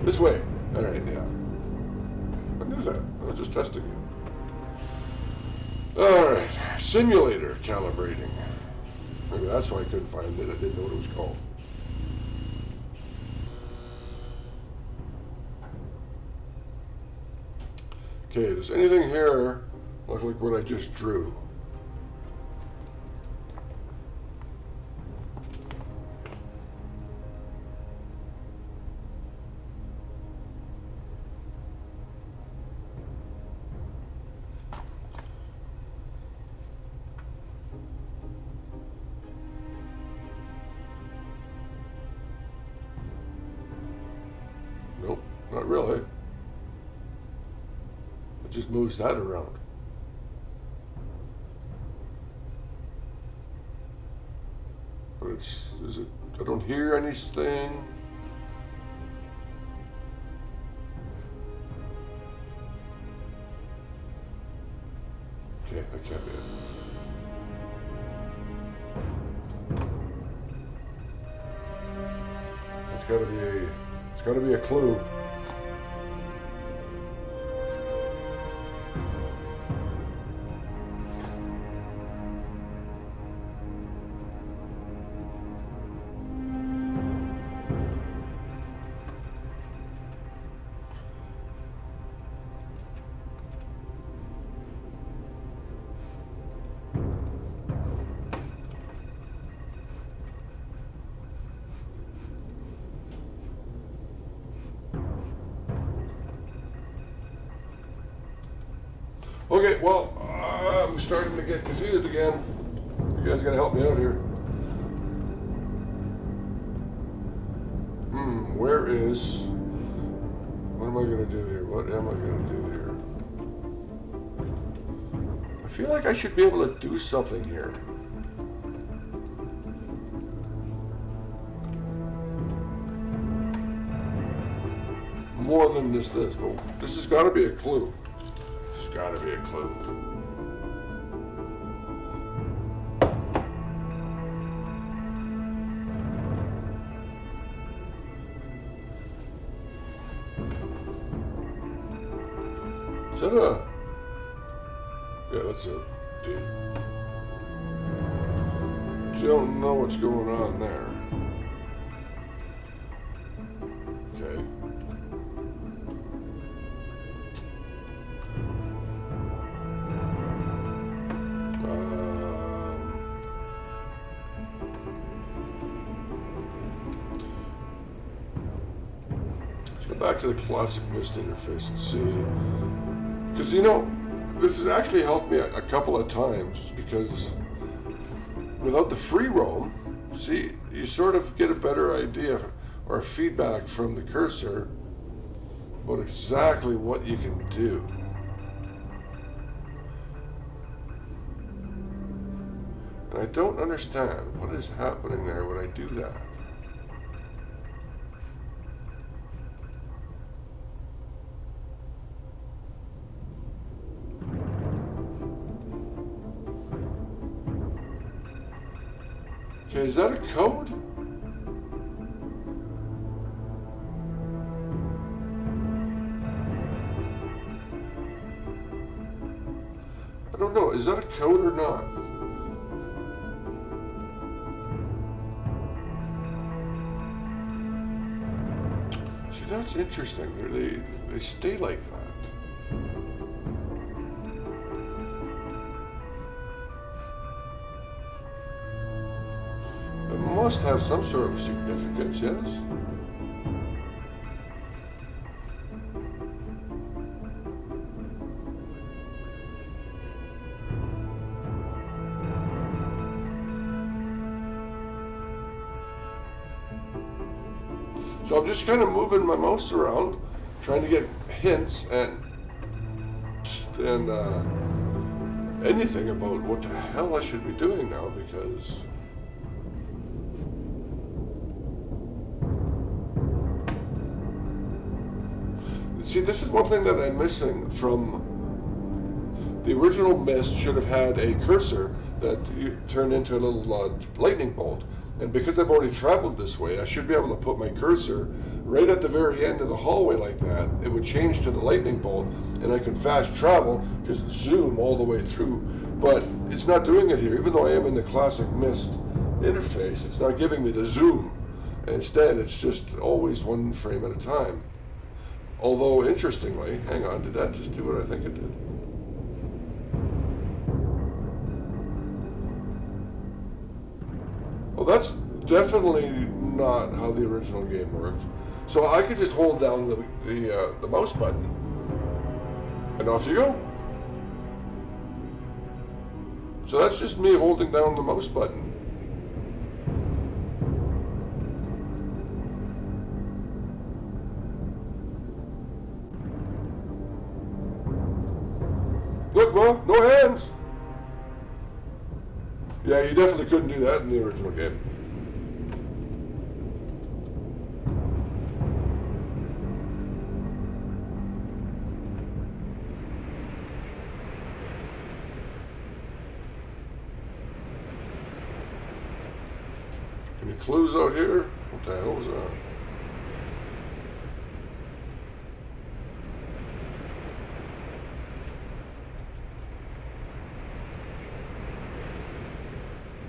This way. Alright, yeah. I knew that. I was just testing you. Alright. Simulator calibrating. Maybe that's why I couldn't find it. I didn't know what it was called. Okay, does anything here look like what I just drew? Nope, not really. It just moves that around. But is it, I don't hear anything. Okay, that can't be it. It's gotta be a clue. Okay, well, I'm starting to get confused again. You guys gotta help me out here. Where is... What am I gonna do here? What am I gonna do here? I feel like I should be able to do something here. More than this, but this has got to be a clue. This has got to be a clue. Is that a... Yeah, that's a dude. Don't know what's going on there. Okay. Let's go back to the classic Myst interface and see. Because, you know, this has actually helped me a couple of times, because without the free roam, see, you sort of get a better idea or feedback from the cursor about exactly what you can do. And I don't understand what is happening there when I do that. Okay, is that a code? I don't know. Is that a code or not? See, that's interesting. They stay like that. Must have some sort of significance, yes? So I'm just kind of moving my mouse around, trying to get hints and anything about what the hell I should be doing now, because see, this is one thing that I'm missing from the original Myst. Should have had a cursor that you turn into a little lightning bolt. And because I've already traveled this way, I should be able to put my cursor right at the very end of the hallway like that. It would change to the lightning bolt, and I could fast travel, just zoom all the way through. But it's not doing it here. Even though I am in the classic Myst interface, it's not giving me the zoom. Instead, it's just always one frame at a time. Although, interestingly, hang on, did that just do what I think it did? Well, that's definitely not how the original game worked. So I could just hold down the mouse button, and off you go. So that's just me holding down the mouse button. Look, Ma, no hands! Yeah, you definitely couldn't do that in the original game. Any clues out here? What the hell was that?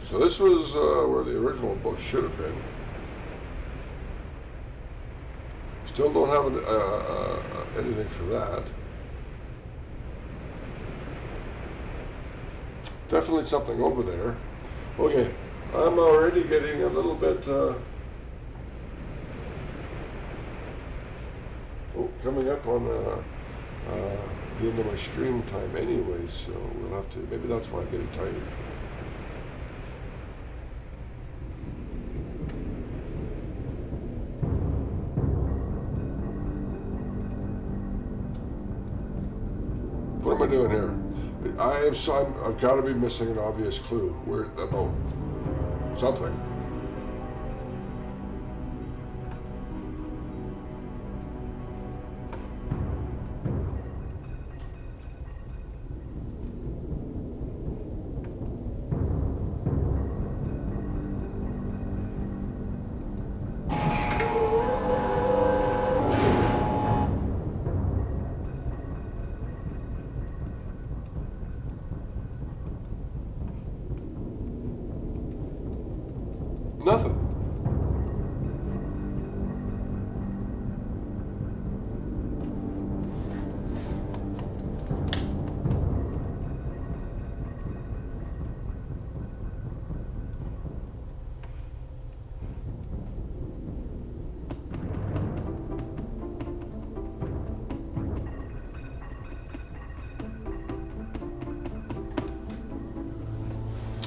So this was where the original book should have been. Still don't have anything for that. Definitely something over there. Okay, I'm already getting a little bit... coming up on the end of my stream time anyway, so we'll have to, maybe that's why I'm getting tired. What am I doing here? I've got to be missing an obvious clue. Where about something. Nothing.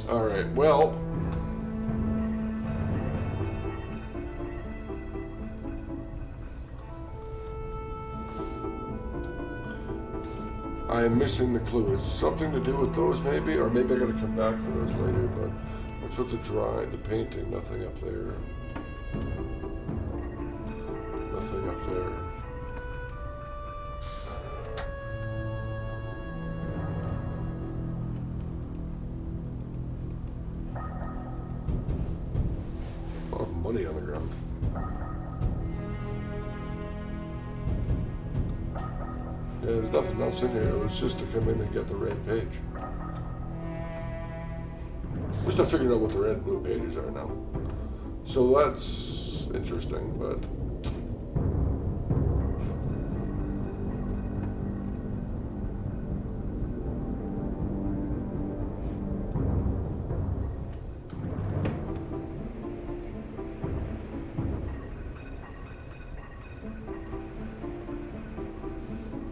All right, well, I am missing the clue. It's something to do with those, maybe, or maybe I got to come back for those later. But what's with the painting? Nothing up there. Nothing up there. A lot of money on the ground. Yeah, there's nothing else in here. It was just to come in and get the red page. We're still figuring out what the red and blue pages are now. So that's interesting, but...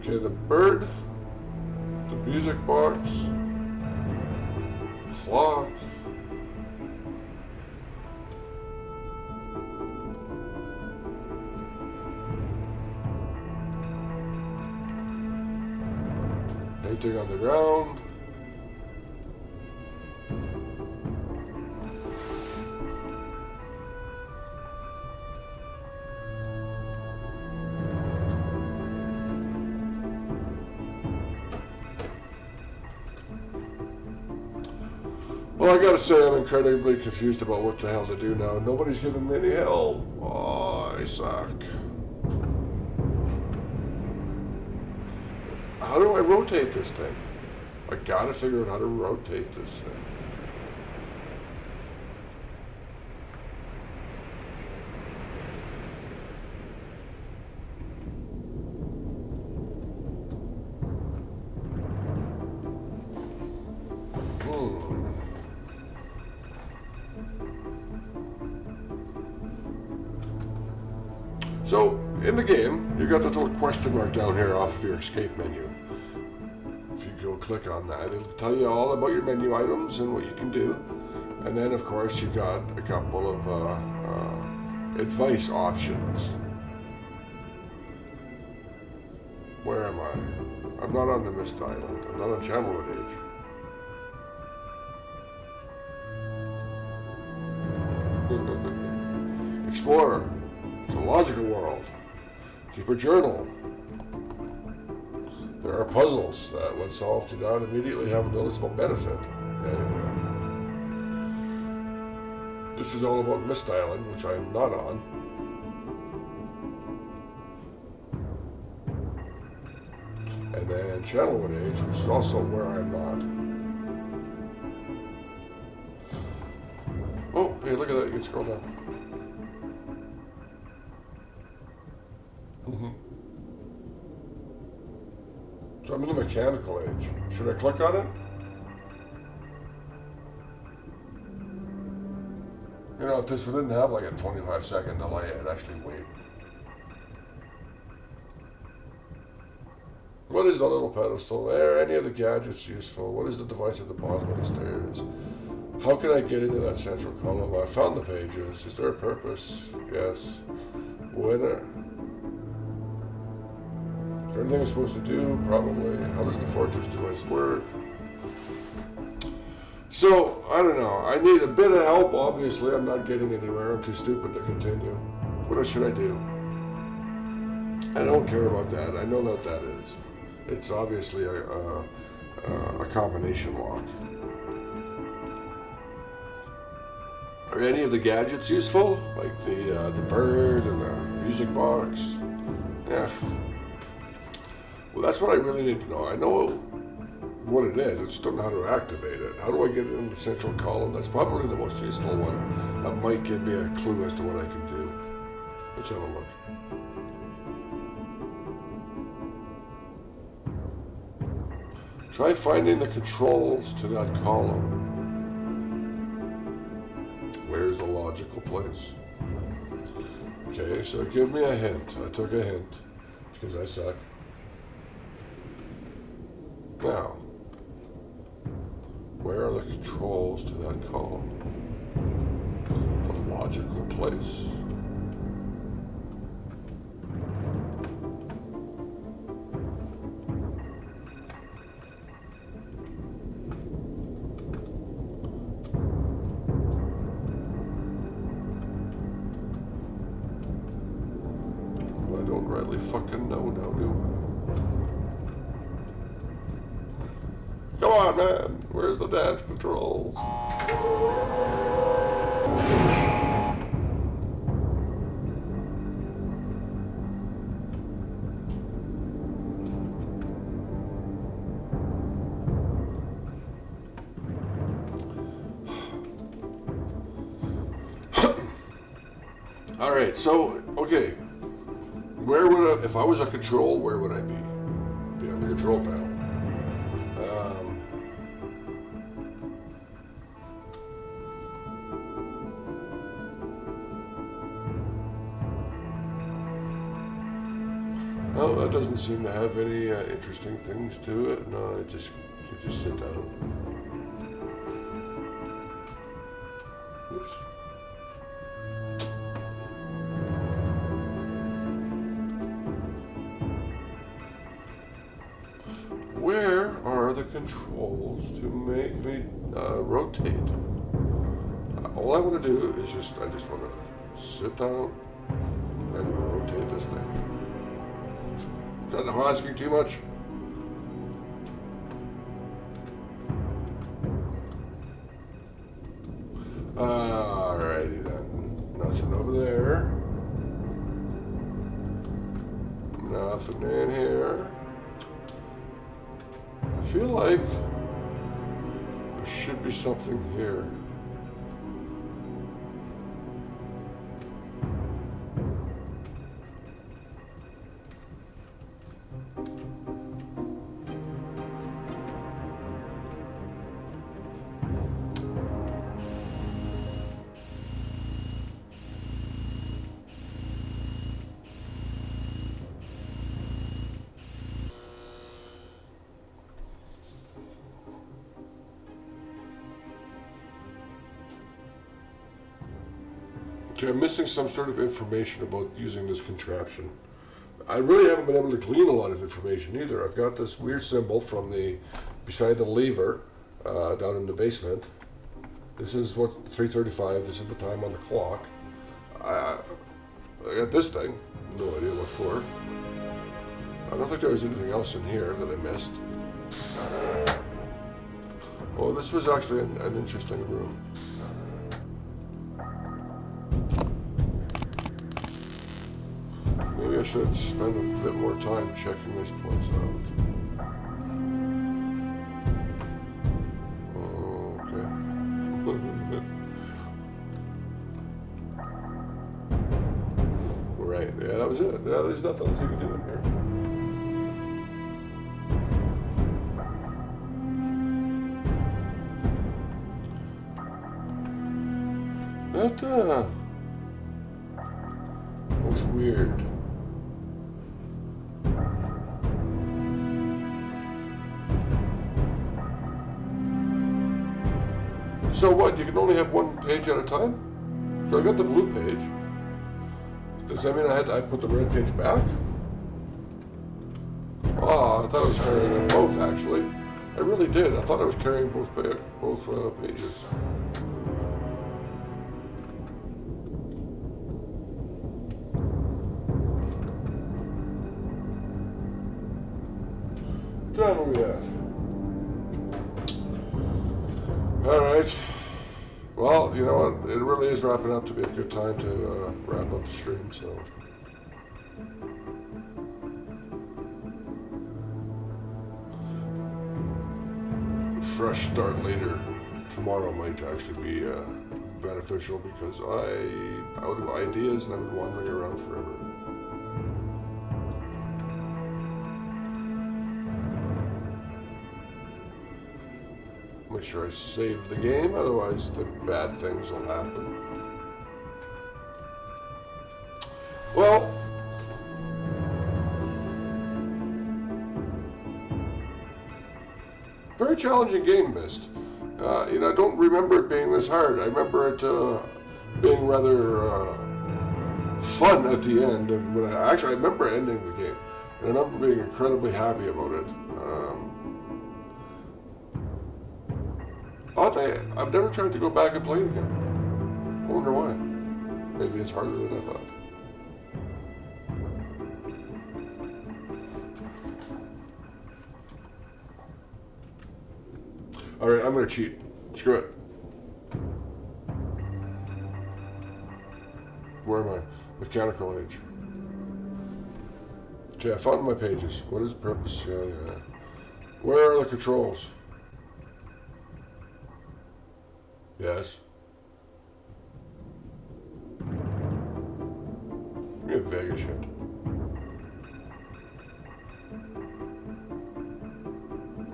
Okay, the bird, the music box, clock, painting on the ground, well, I gotta say, I'm incredibly confused about what the hell to do now. Nobody's giving me any help. Oh, I suck. How do I rotate this thing? I gotta figure out how to rotate this thing. So, in the game, you got this little question mark down here off of your escape menu. If you go click on that, it'll tell you all about your menu items and what you can do. And then, of course, you've got a couple of advice options. Where am I? I'm not on the Myst Island. I'm not on Channelwood Age. Explorer. It's a logical world. Keep a journal. There are puzzles that, when solved, do not immediately have a noticeable benefit. Yeah. This is all about Myst Island, which I am not on. And then Channelwood Age, which is also where I'm not. Oh, hey, look at that. You can scroll down. So I'm in the mechanical age. Should I click on it? You know, if this didn't have like a 25-second delay, I'd actually wait. What is the little pedestal? Are any of the gadgets useful? What is the device at the bottom of the stairs? How can I get into that central column? I found the pages. Is there a purpose? Yes. Winner. Is there anything I'm supposed to do? Probably. How does the fortress device work? So, I don't know. I need a bit of help, obviously. I'm not getting anywhere. I'm too stupid to continue. What should I do? I don't care about that. I know what that is. It's obviously a combination lock. Are any of the gadgets useful? Like the bird and the music box? Yeah. Well, that's what I really need to know. I know what it is. I just don't know how to activate it. How do I get it in the central column? That's probably the most useful one. That might give me a clue as to what I can do. Let's have a look. Try finding the controls to that column. Where's the logical place? Okay, so give me a hint. I took a hint because I suck. Now, where are the controls to that column? The logical place. Well, I don't rightly fucking know now, do I? Come on, man. Where's the dance controls? All right, so, okay. Where would I, if I was a control, where would I be? Be on the control panel. No, that doesn't seem to have any interesting things to it. No, you just sit down. Oops. Where are the controls to make me rotate? All I want to do is I just want to sit down and rotate this thing. Is that asking too much? Alrighty then. Nothing over there. Nothing in here. I feel like there should be something here. Okay, I'm missing some sort of information about using this contraption. I really haven't been able to glean a lot of information either. I've got this weird symbol from beside the lever down in the basement. This is what 3:35. This is the time on the clock. I got this thing. No idea what for. I don't think there was anything else in here that I missed. Oh, this was actually an interesting room. Maybe I should spend a bit more time checking this place out. Okay. Right, yeah, that was it. Yeah, there's nothing else you can do in here. That, looks weird. So what? You can only have one page at a time? So I got the blue page. Does that mean I put the red page back? Oh, I thought I was carrying them both, actually. I really did. I thought I was carrying both pages. Done with that. Alright. Well, you know what? It really is wrapping up to be a good time to wrap up the stream, so. Fresh start later tomorrow might actually be beneficial because I'm out of ideas and I've been wandering around forever. Make sure I save the game, otherwise the bad things will happen. Well, very challenging game, Myst. You know, I don't remember it being this hard. I remember it being rather fun at the end. And when I remember ending the game, and I remember being incredibly happy about it. I've never tried to go back and play it again. I wonder why. Maybe it's harder than I thought. Alright, I'm going to cheat. Screw it. Where am I? Mechanical age. Okay, I found my pages. What is the purpose? Yeah. Where are the controls? Yes. Give me a Vegas hint.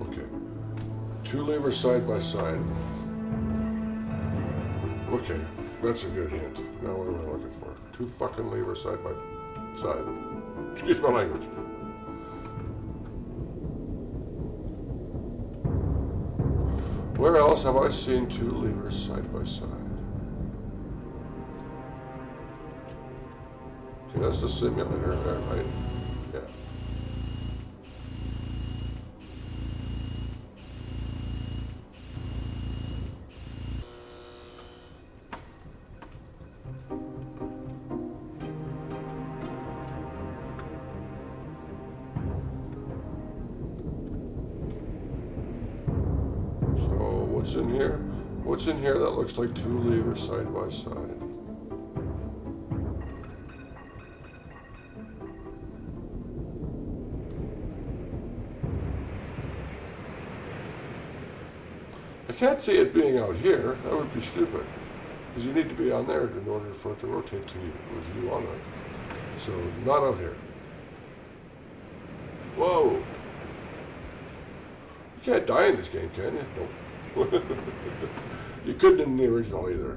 Okay. 2 levers side by side. Okay, that's a good hint. Now what am I looking for? 2 fucking levers side by side. Excuse my language. Where else have I seen 2 levers side by side? Okay, that's the simulator there, right? Yeah. What's in here? What's in here that looks like 2 levers side by side? I can't see it being out here. That would be stupid. Because you need to be on there in order for it to rotate to you, with you on it. So, not out here. Whoa! You can't die in this game, can you? Nope. You couldn't in the original either.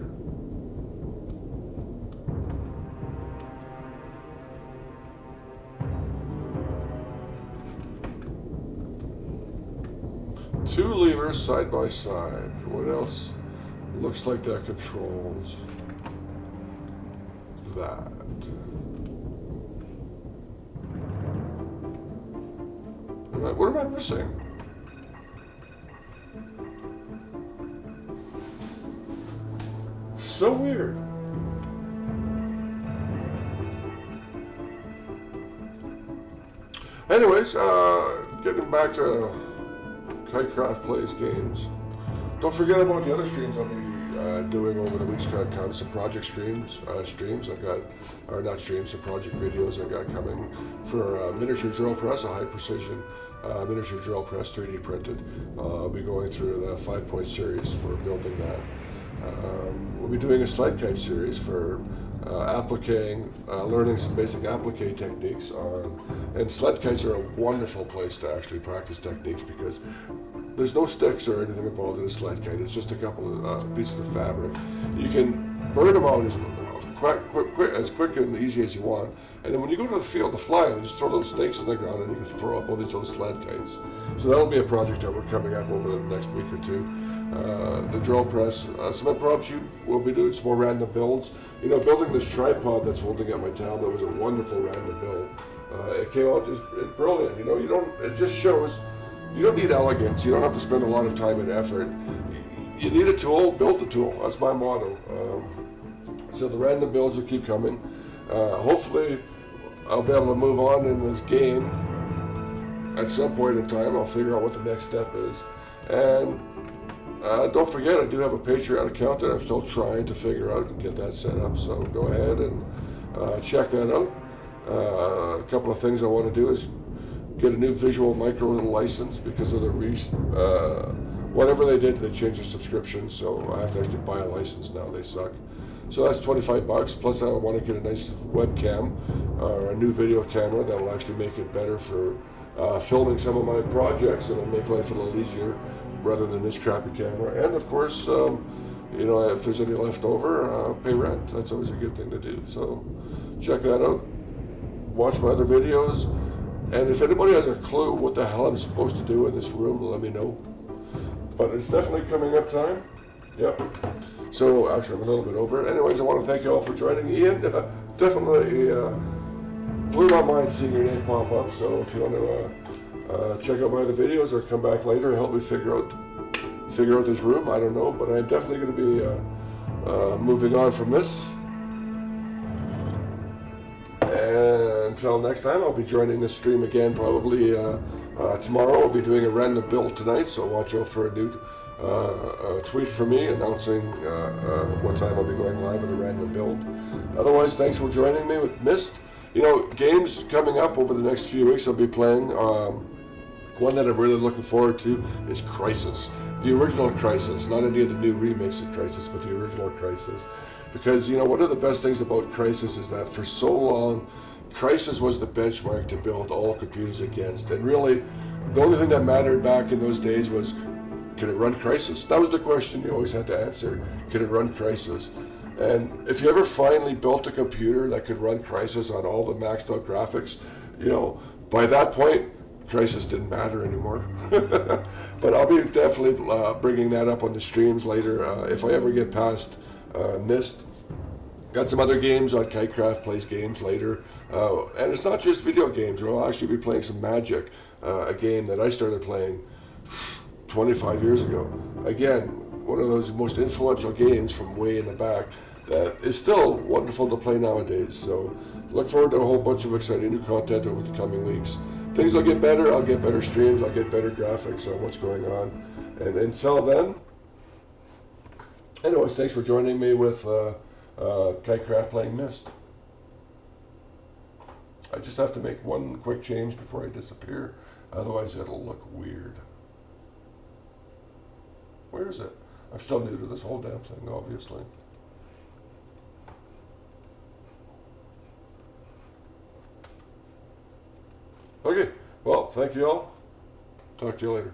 Two levers side by side. What else looks like that controls that? What am I missing? So weird. Anyways, getting back to Kitecraft Plays Games. Don't forget about the other streams I'll be doing over the week's kind of some project streams. I've got, or not streams, some project videos I've got coming for miniature drill press, a high precision miniature drill press, 3D printed. I'll be going through the 5-point series for building that. We'll be doing a sled kite series for learning some basic applique techniques on, and sled kites are a wonderful place to actually practice techniques because there's no sticks or anything involved in a sled kite. It's just a couple of pieces of fabric. You can burn them out as quick and easy as you want, and then when you go to the field to fly, you just throw little snakes in the ground and you can throw up all these little sled kites. So that'll be a project that we're coming up over the next week or two. the drill press. Some impromptu we'll be doing some more random builds. You know, building this tripod that's holding up my tablet was a wonderful random build. It came out just brilliant. You know, it just shows you don't need elegance. You don't have to spend a lot of time and effort. You need a tool, build the tool. That's my motto. So the random builds will keep coming. Hopefully, I'll be able to move on in this game at some point in time. I'll figure out what the next step is. And don't forget, I do have a Patreon account that I'm still trying to figure out and get that set up. So go ahead and check that out. A couple of things I want to do is get a new visual micro license because of the whatever they did, they changed the subscription, so I have to actually buy a license now. They suck. So that's $25. Plus, I want to get a nice webcam or a new video camera that'll actually make it better for filming some of my projects. It'll make life a little easier rather than this crappy camera. And of course, you know, if there's any left over, pay rent. That's always a good thing to do. So check that out. Watch my other videos. And if anybody has a clue what the hell I'm supposed to do in this room, let me know. But it's definitely coming up time. Yep. So actually, I'm a little bit over it. Anyways, I want to thank you all for joining. Ian, definitely blew my mind seeing your name pop up. So if you want to check out my other videos or come back later and help me figure out this room, I don't know. But I'm definitely going to be moving on from this. And until next time, I'll be joining this stream again probably tomorrow. I'll be doing a random build tonight, so watch out for a new tweet from me announcing what time I'll be going live with a random build. Otherwise, thanks for joining me with Myst. You know, games coming up over the next few weeks I'll be playing. One that I'm really looking forward to is Crisis. The original Crisis, not any of the new remakes of Crisis, but the original Crisis. Because, you know, one of the best things about Crisis is that for so long, Crisis was the benchmark to build all computers against. And really, the only thing that mattered back in those days was, can it run Crisis? That was the question you always had to answer. Can it run Crisis? And if you ever finally built a computer that could run Crisis on all the maxed out graphics, you know, by that point, Crisis didn't matter anymore. But I'll be definitely bringing that up on the streams later if I ever get past Myst. Got some other games on Kitecraft plays games later. And it's not just video games. I'll actually be playing some Magic, a game that I started playing 25 years ago. Again, one of those most influential games from way in the back that is still wonderful to play nowadays. So look forward to a whole bunch of exciting new content over the coming weeks. Things will get better. I'll get better streams. I'll get better graphics on what's going on. And until then, anyways, thanks for joining me with Kitecraft playing Myst. I just have to make one quick change before I disappear. Otherwise, it'll look weird. Where is it? I'm still new to this whole damn thing, obviously. Okay, well, thank you all. Talk to you later.